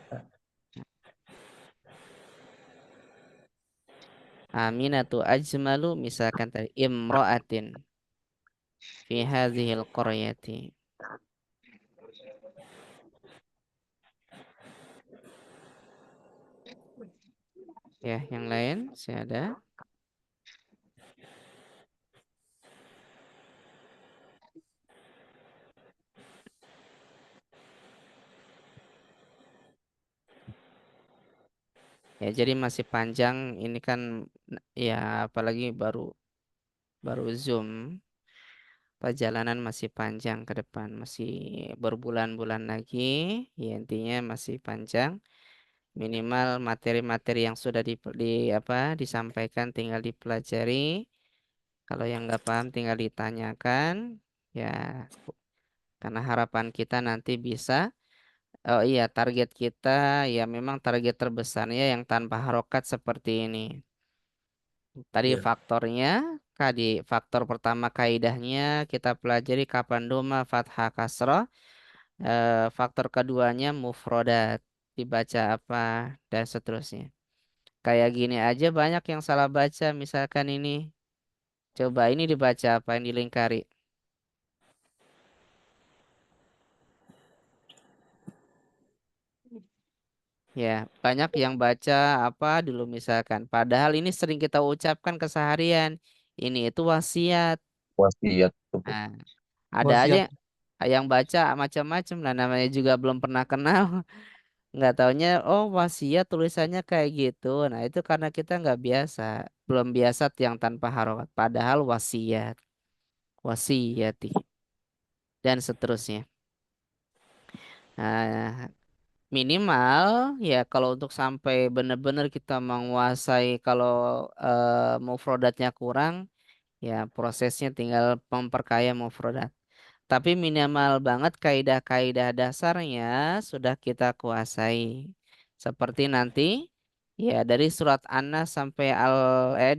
Aminatu ajmalu, misalkan tadi imro'atin fi hadhil qaryati. Ya, yang lain saya ada. Ya, jadi masih panjang ini kan, ya apalagi baru Zoom. Perjalanan masih panjang ke depan, masih berbulan-bulan lagi. Ya, intinya masih panjang. Minimal materi-materi yang sudah disampaikan tinggal dipelajari. Kalau yang nggak paham tinggal ditanyakan. Ya, karena harapan kita nanti bisa. Oh iya, target kita ya memang target terbesarnya yang tanpa harokat seperti ini. Tadi Ya. faktornya, faktor pertama kaidahnya kita pelajari kapan doma fathah kasroh. Faktor keduanya mufrodat, dibaca apa dan seterusnya. Kayak gini aja banyak yang salah baca. Misalkan ini, coba ini dibaca apa yang dilingkari. Ya, banyak yang baca apa dulu misalkan. Padahal ini sering kita ucapkan keseharian. Ini itu wasiat. Wasiat. Nah, ada aja Wasiat. yang baca macam-macam lah, namanya juga belum pernah kenal. Nggak taunya, oh wasiat tulisannya kayak gitu. Nah, itu karena kita nggak biasa. Belum biasa yang tanpa harokat. Padahal wasiat. Wasiyati. Dan seterusnya. Nah, minimal ya kalau untuk sampai benar-benar kita menguasai, kalau mufrodatnya kurang, ya prosesnya tinggal memperkaya mufrodat. Tapi minimal banget kaidah-kaidah dasarnya sudah kita kuasai. Seperti nanti ya dari surat An-Nas sampai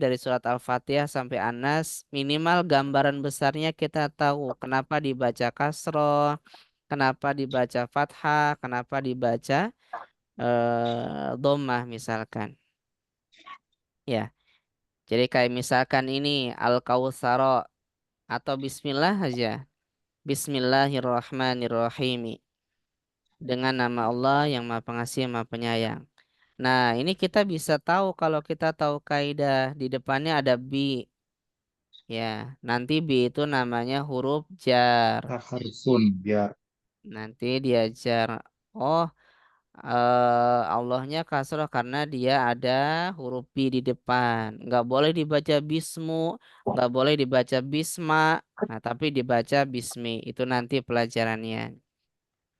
dari surat Al-Fatihah sampai An-Nas, minimal gambaran besarnya kita tahu kenapa dibaca kasroh, kenapa dibaca fathah, kenapa dibaca dhammah misalkan. Ya. Jadi kayak misalkan ini Al-Kautsar atau bismillah aja. Bismillahirrahmanirrahim. Dengan nama Allah yang Maha Pengasih, Maha Penyayang. Nah, ini kita bisa tahu kalau kita tahu kaidah di depannya ada bi. Ya, nanti bi itu namanya huruf jar. Harfun. Ya. Nanti dia jar. Oh, Allahnya kasroh karena dia ada huruf bi di depan. Nggak boleh dibaca bismu, nggak boleh dibaca bisma. Nah, tapi dibaca bismi. Itu nanti pelajarannya.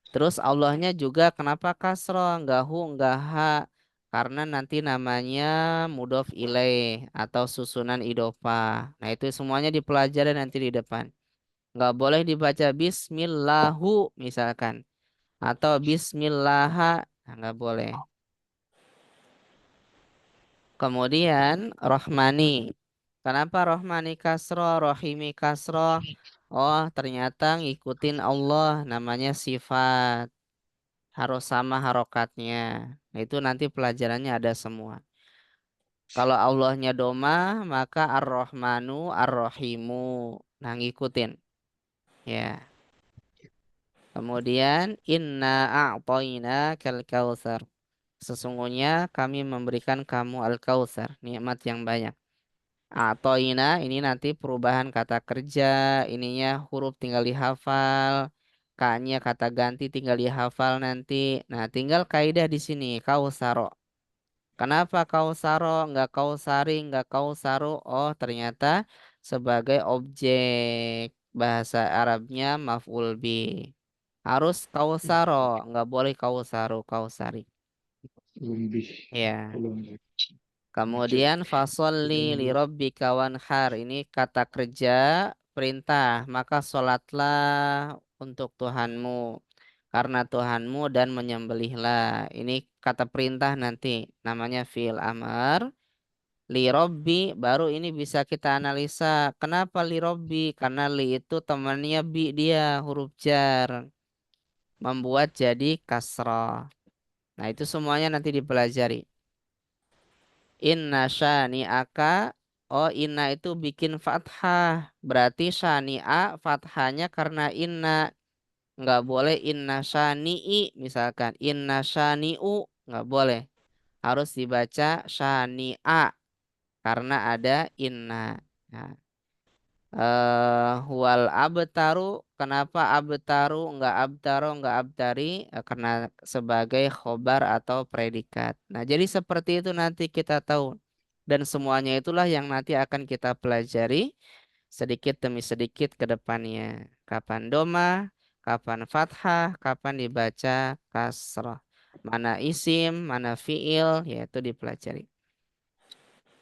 Terus Allahnya juga kenapa kasroh, nggak hu, nggak ha? Karena nanti namanya mudhof ilaih atau susunan idofah. Nah, itu semuanya dipelajari nanti di depan. Nggak boleh dibaca bismillahu misalkan. Atau bismillaha. Nah, nggak boleh. Kemudian rohmani. Kenapa rohmani kasroh, rohimi kasroh? Oh, ternyata ngikutin Allah, namanya sifat. Harus sama harokatnya. Nah, itu nanti pelajarannya ada semua. Kalau Allahnya doma, maka ar-Rahmanu, ar-Rahimu. Nah, ngikutin. Ya. Kemudian inna a'toina kal kautsar. Sesungguhnya kami memberikan kamu al-kautsar, nikmat yang banyak. A'toina ini nanti perubahan kata kerja, ininya huruf tinggal dihafal, K-nya kata ganti tinggal dihafal nanti. Nah, tinggal kaidah di sini kausaro. Kenapa kausaro nggak kausari nggak kausaru? Oh, ternyata sebagai objek bahasa Arabnya maf'ul bi. Harus kausaro, nggak boleh kausaru, kausari. Lebih. Ya. Lebih. Kemudian fasolli li rabbika wanhar. Ini kata kerja perintah, maka sholatlah untuk Tuhanmu karena Tuhanmu dan menyembelihlah. Ini kata perintah nanti namanya fi'il amar. Li robbi baru ini bisa kita analisa. Kenapa li robbi? Karena li itu temannya bi dia huruf jar membuat jadi kasrah. Nah, itu semuanya nanti dipelajari. Inna syani'aka. Oh, inna itu bikin fathah. Berarti syani'a fathahnya karena inna. Nggak boleh inna syani'i. Misalkan inna syani'u. Nggak boleh. Harus dibaca syani'a. Karena ada inna. Nah, wal abtaru. Kenapa abtaru nggak abtari? Karena sebagai khobar atau predikat. Nah, jadi seperti itu nanti kita tahu. Dan semuanya itulah yang nanti akan kita pelajari sedikit demi sedikit ke depannya. Kapan doma, kapan fathah, kapan dibaca kasrah. Mana isim, mana fiil, yaitu dipelajari.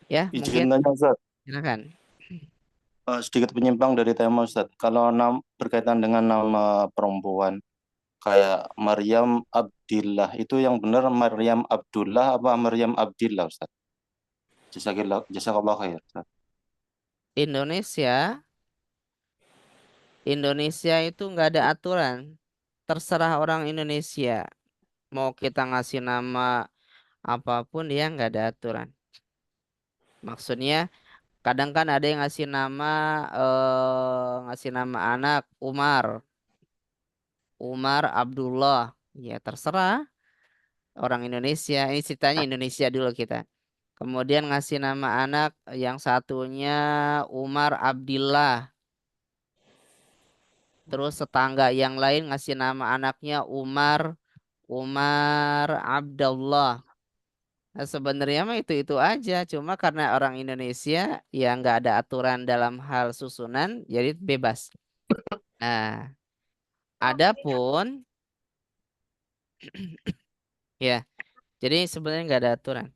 Ya, mungkin Izin nanya Ustaz, silakan. sedikit penyimpang dari tema Ustaz. Kalau berkaitan dengan nama perempuan kayak Maryam Abdillah, itu yang benar Maryam Abdullah apa Maryam Abdillah Ustaz? Jazakallah khair Ustaz. Indonesia itu nggak ada aturan. Terserah orang Indonesia. Mau kita ngasih nama apapun dia nggak ada aturan. Maksudnya kadang kan ada yang ngasih nama anak Umar Abdullah. Ya terserah orang Indonesia. Ini ceritanya Indonesia dulu kita. Kemudian ngasih nama anak yang satunya Umar Abdillah. Terus tetangga yang lain ngasih nama anaknya Umar Abdullah. Nah, sebenarnya mah itu aja. Cuma karena orang Indonesia ya nggak ada aturan dalam hal susunan, jadi bebas. Nah, adapun ya, jadi sebenarnya nggak ada aturan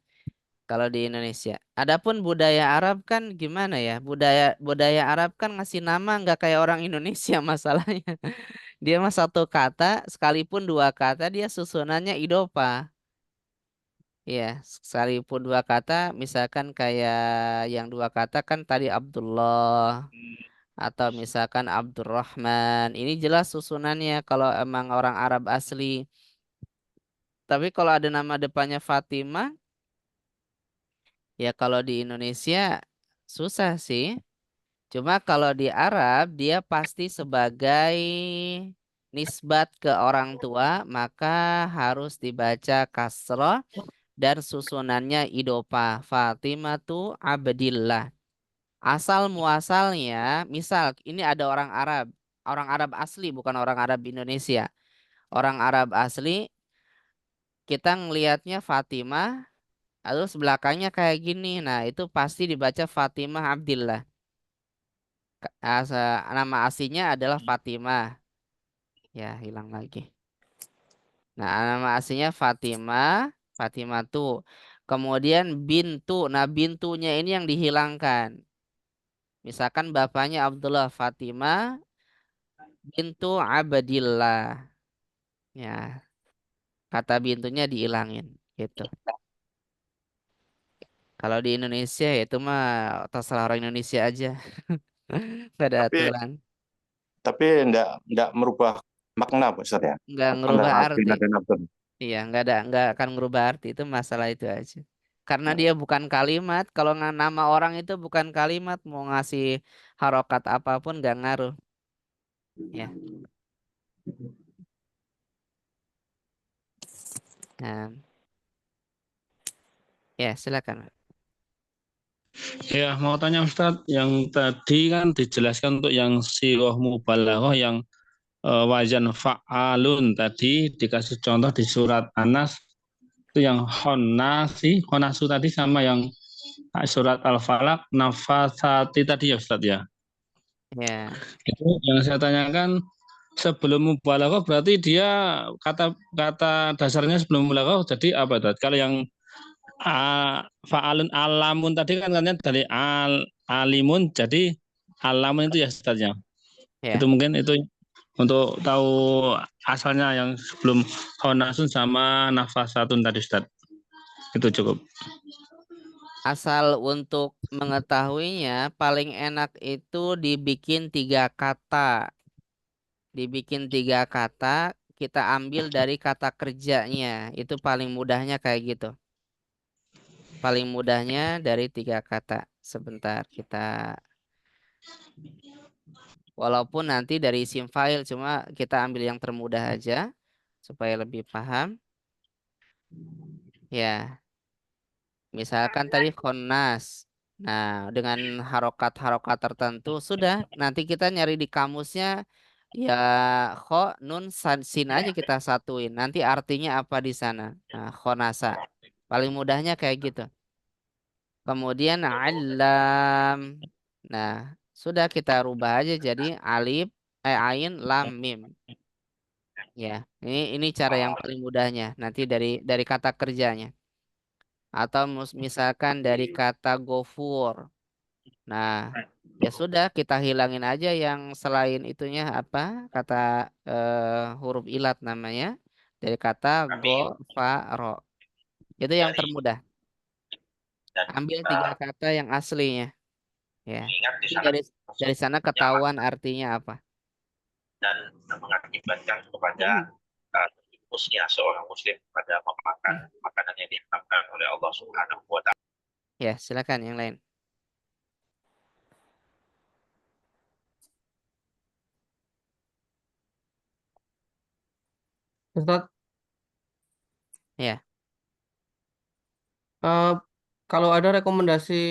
kalau di Indonesia. Adapun budaya Arab kan gimana ya? Budaya budaya Arab kan ngasih nama nggak kayak orang Indonesia masalahnya. Dia mah satu kata, sekalipun dua kata dia susunannya idopa. Iya, sekalipun dua kata, misalkan kayak yang dua kata kan tadi Abdullah atau misalkan Abdurrahman. Ini jelas susunannya kalau emang orang Arab asli. Tapi kalau ada nama depannya Fatimah, ya kalau di Indonesia susah sih. Cuma kalau di Arab dia pasti sebagai nisbat ke orang tua, maka harus dibaca kasroh dan susunannya idopa Fatimatu Abdillah. Asal muasalnya, misal ini ada orang Arab asli bukan orang Arab Indonesia. Orang Arab asli kita ngelihatnya Fatimah, terus belakangnya kayak gini. Nah, itu pasti dibaca Fatimah Abdillah. Nama aslinya adalah Fatimah. Ya, hilang lagi. Nah, nama aslinya Fatimah tuh. Kemudian bintu. Nah, bintunya ini yang dihilangkan. Misalkan bapaknya Abdullah Fatimah, bintu Abdillah. Ya, kata bintunya diilangin gitu. Kalau di Indonesia ya itu mah terserah orang Indonesia aja. Nggak ada Tapi aturan. enggak merubah makna, Pak Ustaz ya. Nggak ngerubah Antara arti. Abdillah dan Abdul. Iya, nggak akan ngerubah arti, itu masalah itu aja. Karena dia bukan kalimat, kalau nama orang itu bukan kalimat, mau ngasih harokat apapun nggak ngaruh. Ya, nah, ya silakan. Ya, mau tanya Ustadz, yang tadi kan dijelaskan untuk yang siroh mubalaghah yang wazan fa'alun tadi dikasih contoh di surat Anas itu yang honasu tadi sama yang surat Al-Falaq nafasati tadi ya Ustadz ya. Ya, Itu yang saya tanyakan sebelum mubalaghah berarti dia kata kata dasarnya sebelum mubalaghah jadi apa Ustadz? Kalau yang fa'alun alamun tadi kan katanya dari alimun jadi alamun itu ya Ustadz ya. Itu ya. mungkin itu untuk tahu asalnya yang sebelum honasun sama nafasatun tadi Ustaz. Itu cukup. Asal untuk mengetahuinya, paling enak itu dibikin 3 kata. Dibikin 3 kata, kita ambil dari kata kerjanya. Itu paling mudahnya kayak gitu. Paling mudahnya dari 3 kata. Sebentar, kita walaupun nanti dari isim file, cuma kita ambil yang termudah aja supaya lebih paham. Ya, misalkan tadi khonas. Nah, dengan harokat-harokat tertentu sudah nanti kita nyari di kamusnya ya kho nun sin aja kita satuin. Nanti artinya apa di sana? Nah, khonasa. Paling mudahnya kayak gitu. Kemudian alam. Nah, sudah kita rubah aja jadi alif, ain, lam, mim. Ya, ini cara yang paling mudahnya. Nanti dari kata kerjanya. Atau misalkan dari kata gofur. Nah, ya sudah kita hilangin aja yang selain itunya apa? Kata huruf ilat namanya. Dari kata go, fa, ro. Itu yang termudah. Ambil 3 kata yang aslinya. Ya. Nanti dari sana ketahuan artinya apa. dan mengakibatkan kepada tikusnya seorang muslim pada memakan makanan yang diharamkan oleh Allah Subhanahu wa taala. Ya, silakan yang lain. Ustadz, Ya. eh, kalau ada rekomendasi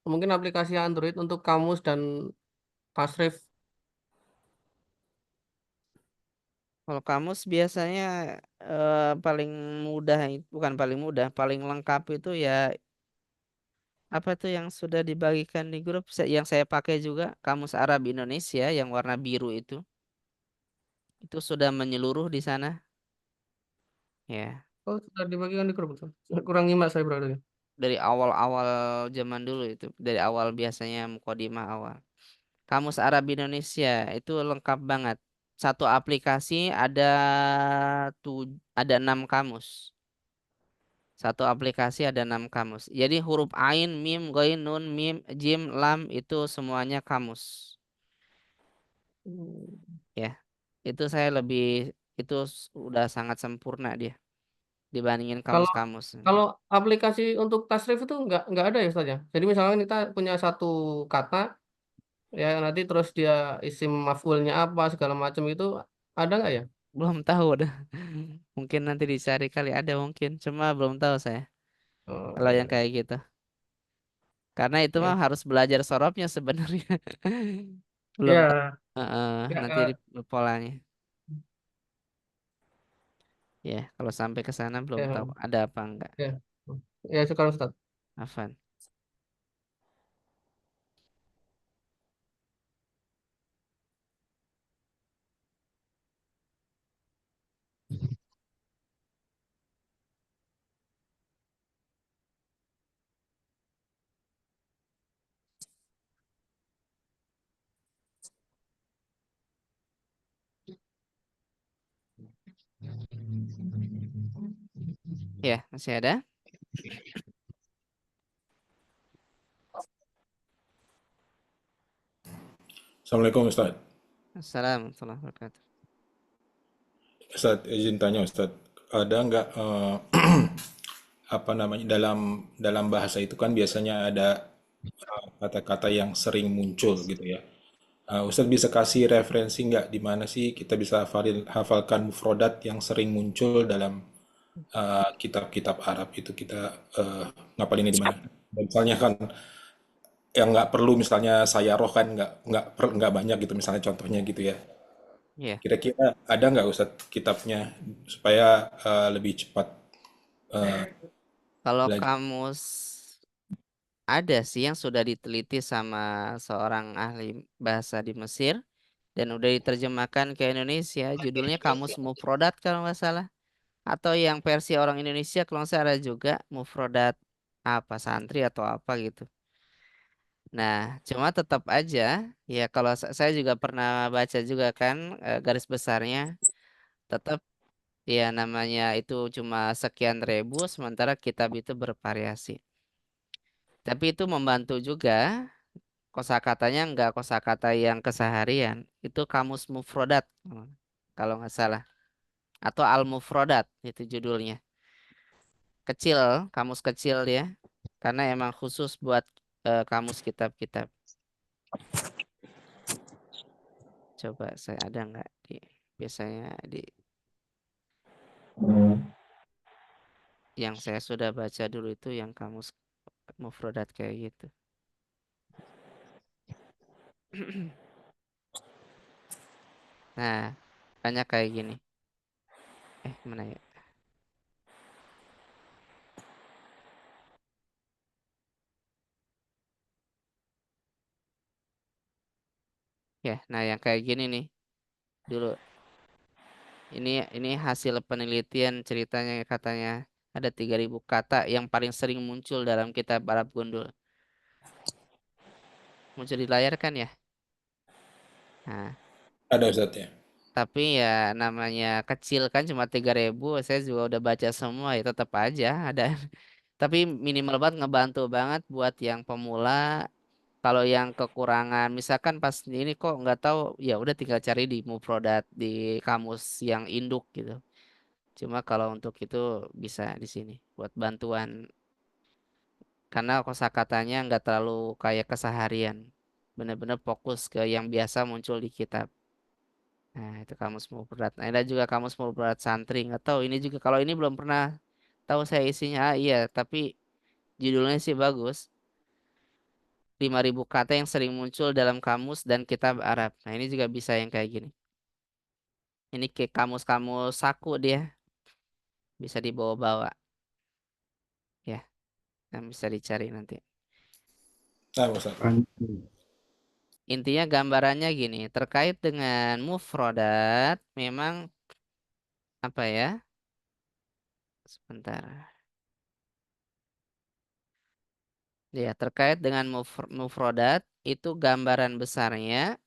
mungkin aplikasi Android untuk kamus dan tasrif. Kalau kamus biasanya paling mudah, bukan paling mudah, paling lengkap itu ya apa tuh yang sudah dibagikan di grup yang saya pakai juga, Kamus Arab Indonesia yang warna biru itu sudah menyeluruh di sana. Ya, Oh, sudah dibagikan di grup, Ustadz. Kurang nyimak saya berarti. dari awal-awal zaman dulu itu, dari awal biasanya mukadimah awal. Kamus Arab Indonesia itu lengkap banget. Satu aplikasi ada 6 kamus. Satu aplikasi ada 6 kamus. Jadi huruf ain, mim, ghain, nun, mim, jim, lam itu semuanya kamus. Ya, itu saya lebih itu udah sangat sempurna dia dibandingin Kalau kamus-kamus. kalau aplikasi untuk tasrif itu nggak ada ya Ustadz ya. Jadi misalnya kita punya satu kata ya nanti terus dia isim maf'ulnya apa segala macam itu ada nggak ya? Belum tahu dah. Mungkin nanti dicari kali ada mungkin, cuma belum tahu saya Oh kalau yang ya. kayak gitu. Karena itu mah Ya. harus belajar sorobnya sebenarnya. Belum tahu. Ya. Ya, Nanti di polanya. Ya, kalau sampai ke sana belum ya, tahu ada apa enggak. ya. Ya sekarang Ustadz. Afan. Ya, masih ada? Assalamualaikum Ustaz. Assalamualaikum warahmatullahi wabarakatuh. Ustaz, izin tanya Ustaz, ada nggak apa namanya dalam bahasa itu kan biasanya ada kata-kata yang sering muncul gitu ya. Ustaz bisa kasih referensi nggak di mana sih kita bisa hafalkan mufrodat yang sering muncul dalam kitab-kitab Arab itu kita ngapalinnya di mana? Misalnya kan yang nggak perlu misalnya saya roh kan nggak banyak gitu misalnya contohnya gitu ya. Ya, Kira-kira ada nggak Ustadz kitabnya supaya lebih cepat kalau belajar? kamus ada sih yang sudah diteliti sama seorang ahli bahasa di Mesir dan udah diterjemahkan ke Indonesia. Judulnya Kamus Mufrodat kalau nggak salah. Atau yang versi orang Indonesia kalau nggak salah ada juga Mufrodat apa santri atau apa gitu. Nah, cuma tetap aja ya kalau saya juga pernah baca juga kan garis besarnya tetap ya namanya itu cuma sekian ribu sementara kitab itu bervariasi. Tapi itu membantu juga kosakatanya nggak kosakata yang keseharian. Itu kamus mufrodat kalau nggak salah. Atau al mufrodat itu judulnya. Kecil, kamus kecil ya. Karena emang khusus buat kamus kitab-kitab. Coba saya ada nggak di biasanya di yang saya sudah baca dulu itu yang kamus mufrodat kayak gitu. Nah, banyak kayak gini. Mana ya? Ya, nah yang kayak gini nih. Dulu ini hasil penelitian ceritanya katanya ada 3.000 kata yang paling sering muncul dalam kitab Arab Gundul. Muncul di layar kan ya? Nah, Ada Ustadz ya? tapi ya namanya kecil kan cuma 3.000. Saya juga udah baca semua ya tetap aja ada. Tapi minimal banget ngebantu banget buat yang pemula. Kalau yang kekurangan, misalkan pas ini kok nggak tahu, ya udah tinggal cari di Mufrodat di kamus yang induk gitu. Cuma kalau untuk itu bisa di sini buat bantuan karena kosakatanya nggak terlalu kayak keseharian. Bener-bener fokus ke yang biasa muncul di kitab. Nah, itu kamus Mufrodat. Nah, ada juga kamus Mufrodat santri. Nggak tahu ini juga kalau ini belum pernah tahu saya isinya. Iya, tapi judulnya sih bagus. 5.000 kata yang sering muncul dalam kamus dan kitab Arab. Nah, ini juga bisa yang kayak gini. Ini kayak kamus-kamus saku dia. Bisa dibawa-bawa. Ya, dan bisa dicari nanti. Nah, Ustadz. Intinya gambarannya gini. Terkait dengan mufrodat, memang apa ya? Sebentar. Ya, terkait dengan mufrodat, itu gambaran besarnya.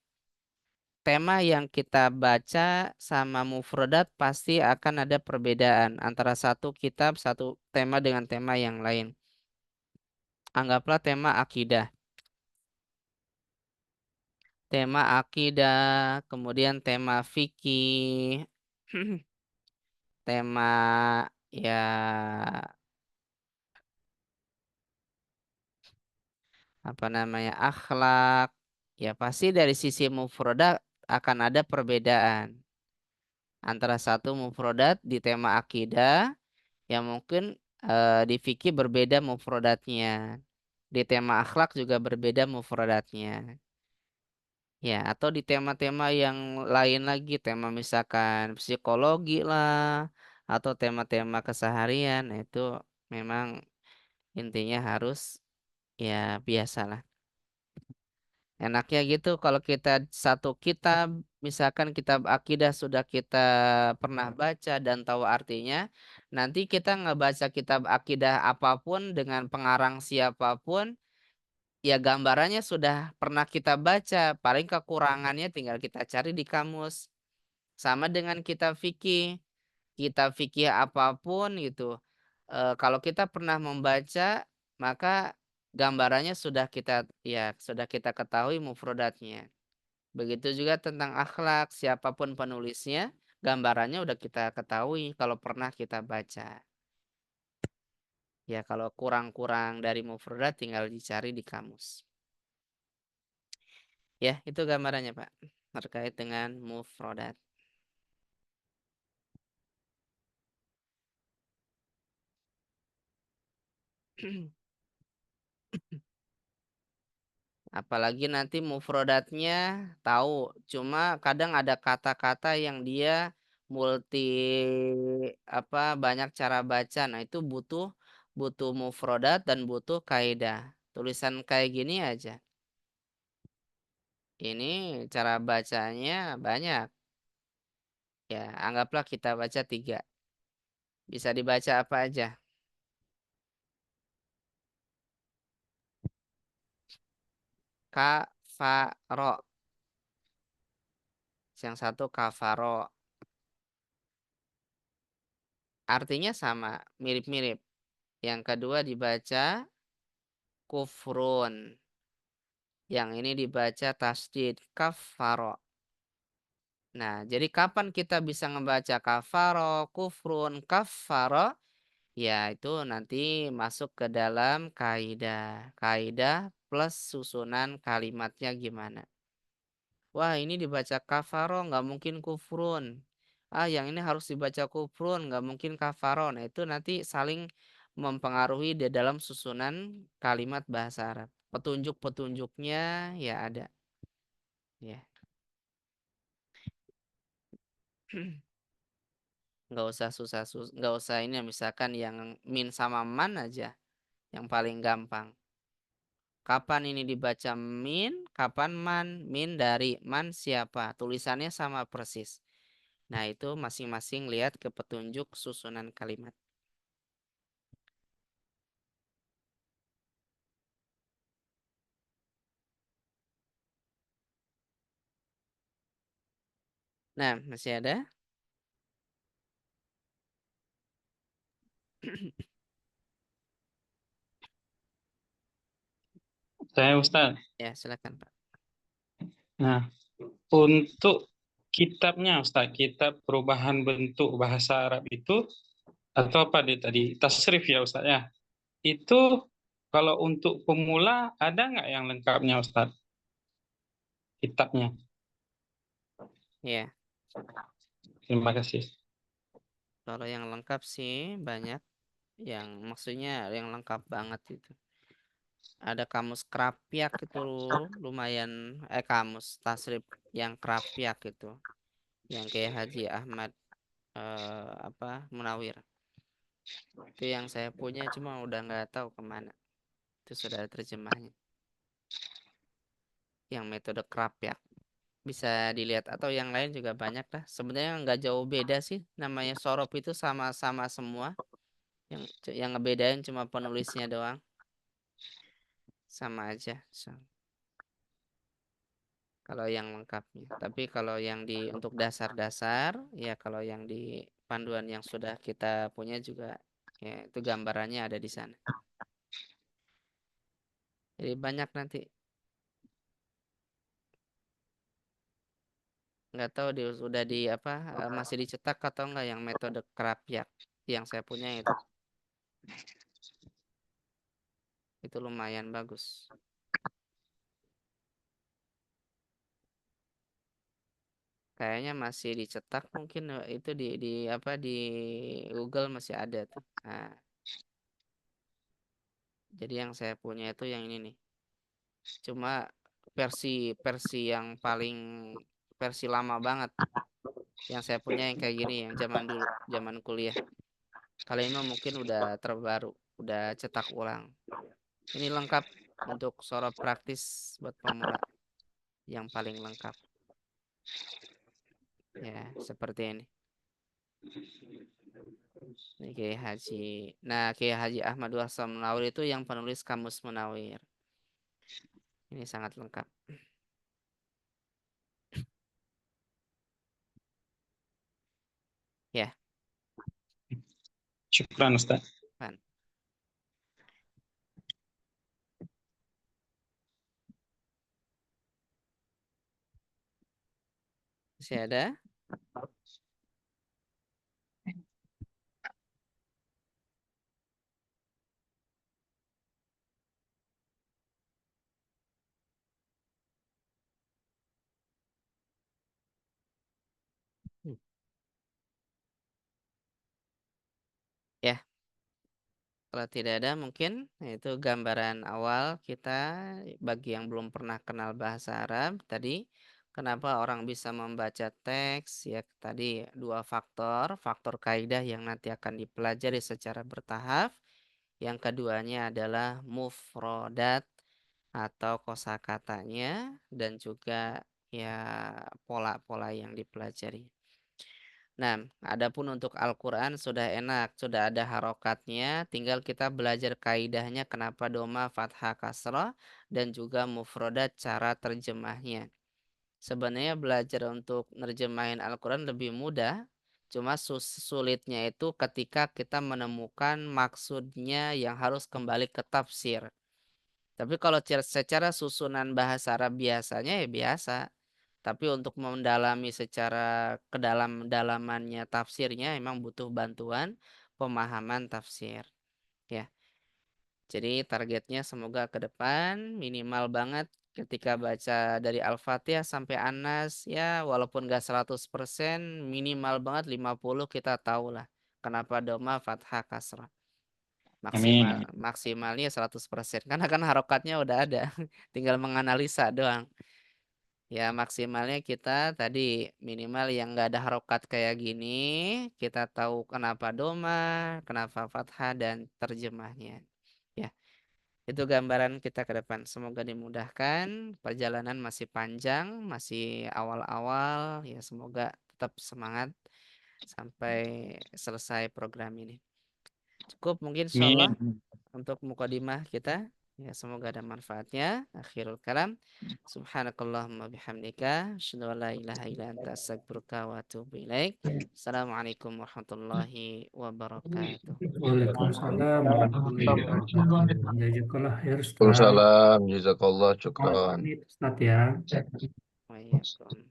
Tema yang kita baca sama mufrodat pasti akan ada perbedaan antara satu kitab, satu tema dengan tema yang lain. Anggaplah tema akidah. Tema akidah, kemudian tema fikih, tema ya apa namanya akhlak, ya pasti dari sisi mufrodat akan ada perbedaan antara satu mufrodat di tema akidah yang mungkin di fikih berbeda mufrodatnya. Di tema akhlak juga berbeda mufrodatnya. Ya, atau di tema-tema yang lain lagi, tema misalkan psikologi lah, atau tema-tema keseharian, nah itu memang intinya harus ya biasalah. Enaknya gitu kalau kita satu kitab, misalkan kitab akidah sudah kita pernah baca dan tahu artinya, nanti kita ngebaca kitab akidah apapun dengan pengarang siapapun, ya gambarannya sudah pernah kita baca, paling kekurangannya tinggal kita cari di kamus. Sama dengan kitab fikih. kita fikih apapun gitu, kalau kita pernah membaca maka gambarannya sudah kita ketahui mufrodatnya. Begitu juga tentang akhlak, siapapun penulisnya, gambarannya udah kita ketahui kalau pernah kita baca. Ya, kalau kurang-kurang dari mufrodat tinggal dicari di kamus. Ya, itu gambarannya, Pak, terkait dengan mufrodat. Apalagi nanti mufrodatnya tahu, cuma kadang ada kata-kata yang dia multi banyak cara baca. Nah, itu butuh butuh mufrodat dan butuh kaidah. Tulisan kayak gini aja. Ini cara bacanya banyak. Ya, anggaplah kita baca 3. Bisa dibaca apa aja? Kafaro. Yang satu kafaro. Artinya sama, mirip-mirip. Yang kedua dibaca kufrun. Yang ini dibaca tasdid kafaro. Nah, jadi kapan kita bisa membaca kafaro, kufrun, kafaro? Ya, itu nanti masuk ke dalam kaidah. Kaidah plus susunan kalimatnya gimana. Wah, ini dibaca kafaro, nggak mungkin kufrun. Ah, yang ini harus dibaca kufrun, nggak mungkin kafaro. Nah, itu nanti saling mempengaruhi di dalam susunan kalimat bahasa Arab. Petunjuk-petunjuknya ya ada. Ya. Nggak usah nggak usah ini misalkan yang min sama man aja yang paling gampang. Kapan ini dibaca min, kapan man, min dari man siapa, tulisannya sama persis. Nah, itu masing-masing lihat ke petunjuk susunan kalimat. Nah, masih ada? Saya Ustaz. Ya, silakan Pak. Nah, untuk kitabnya Ustaz, kitab perubahan bentuk bahasa Arab itu atau apa tadi tasrif ya Ustaz ya. Itu kalau untuk pemula ada nggak yang lengkapnya Ustaz? Kitabnya. Ya, Terima kasih. kalau yang lengkap sih banyak. Yang maksudnya yang lengkap banget itu. Ada kamus Krapyak itu lumayan, kamus tasrif yang Krapyak itu. Yang kayak Haji Ahmad Munawir. Itu yang saya punya cuma udah nggak tahu kemana. Itu sudah ada terjemahnya. Yang metode Krapyak. Bisa dilihat atau yang lain juga banyak lah. Sebenarnya nggak jauh beda sih. Namanya sorop itu sama-sama semua. Yang ngebedain cuma penulisnya doang. Sama aja. Kalau yang lengkapnya. Tapi kalau yang untuk dasar-dasar, ya kalau yang di panduan yang sudah kita punya juga, ya itu gambarannya ada di sana. Jadi banyak nanti. Nggak tahu sudah masih dicetak atau enggak yang metode Krapyak yang saya punya itu. Itu lumayan bagus. Kayaknya masih dicetak mungkin, itu di Google masih ada tuh. Nah, jadi yang saya punya itu yang ini nih. Cuma versi versi yang paling versi lama banget. Yang saya punya yang kayak gini yang zaman dulu, zaman kuliah. Kali ini mungkin udah terbaru, udah cetak ulang. Ini lengkap untuk sorot praktis buat pemula. Yang paling lengkap. Ya, seperti ini. Ini Kiai Haji. Nah, Kiai Haji Ahmad Warsa Munawir itu yang penulis Kamus Munawir. Ini sangat lengkap. Ya. Syukran Ustaz. Pan. Masih ada? Hmm. Ya, kalau tidak ada mungkin itu gambaran awal kita bagi yang belum pernah kenal bahasa Arab tadi. Kenapa orang bisa membaca teks? Ya tadi dua faktor, faktor kaidah yang nanti akan dipelajari secara bertahap. Yang keduanya adalah mufrodat atau kosakatanya dan juga ya pola-pola yang dipelajari. Nah, adapun untuk Al-Quran sudah enak, sudah ada harokatnya, tinggal kita belajar kaidahnya kenapa doma, fathah, kasrah, dan juga mufrodat cara terjemahnya. Sebenarnya belajar untuk nerjemahin Al-Quran lebih mudah, cuma sulitnya itu ketika kita menemukan maksudnya yang harus kembali ke tafsir. Tapi kalau secara susunan bahasa Arab biasanya ya biasa. Tapi untuk mendalami secara kedalam-dalamannya tafsirnya emang butuh bantuan pemahaman tafsir. Ya. Jadi targetnya semoga ke depan minimal banget ketika baca dari Al-Fatihah sampai An-Nas ya walaupun gak 100% minimal banget 50 kita tahu lah. Kenapa doma fathah kasrah. Amin. Maksimalnya 100% karena kan harokatnya udah ada. Tinggal menganalisa doang. Ya maksimalnya kita tadi minimal yang nggak ada harokat kayak gini kita tahu kenapa doma, kenapa fathah dan terjemahnya. Ya itu gambaran kita ke depan. Semoga dimudahkan. Perjalanan masih panjang, masih awal-awal. Ya semoga tetap semangat sampai selesai program ini. Cukup mungkin insyaallah Amin. untuk mukadimah kita. Ya, semoga ada manfaatnya. Akhirul kalam. Subhanakallahumma bihamdika. Asyhadu an la ilaha illa anta astaghfiruka wa atubu ilaik. Assalamualaikum warahmatullahi wabarakatuh. Waalaikumsalam warahmatullahi wabarakatuh. Jazakallah khair Ustaz. Waalaikumsalam, jazakallah, Mohon syukran. pamit Ustaz ya. Waalaikumsalam.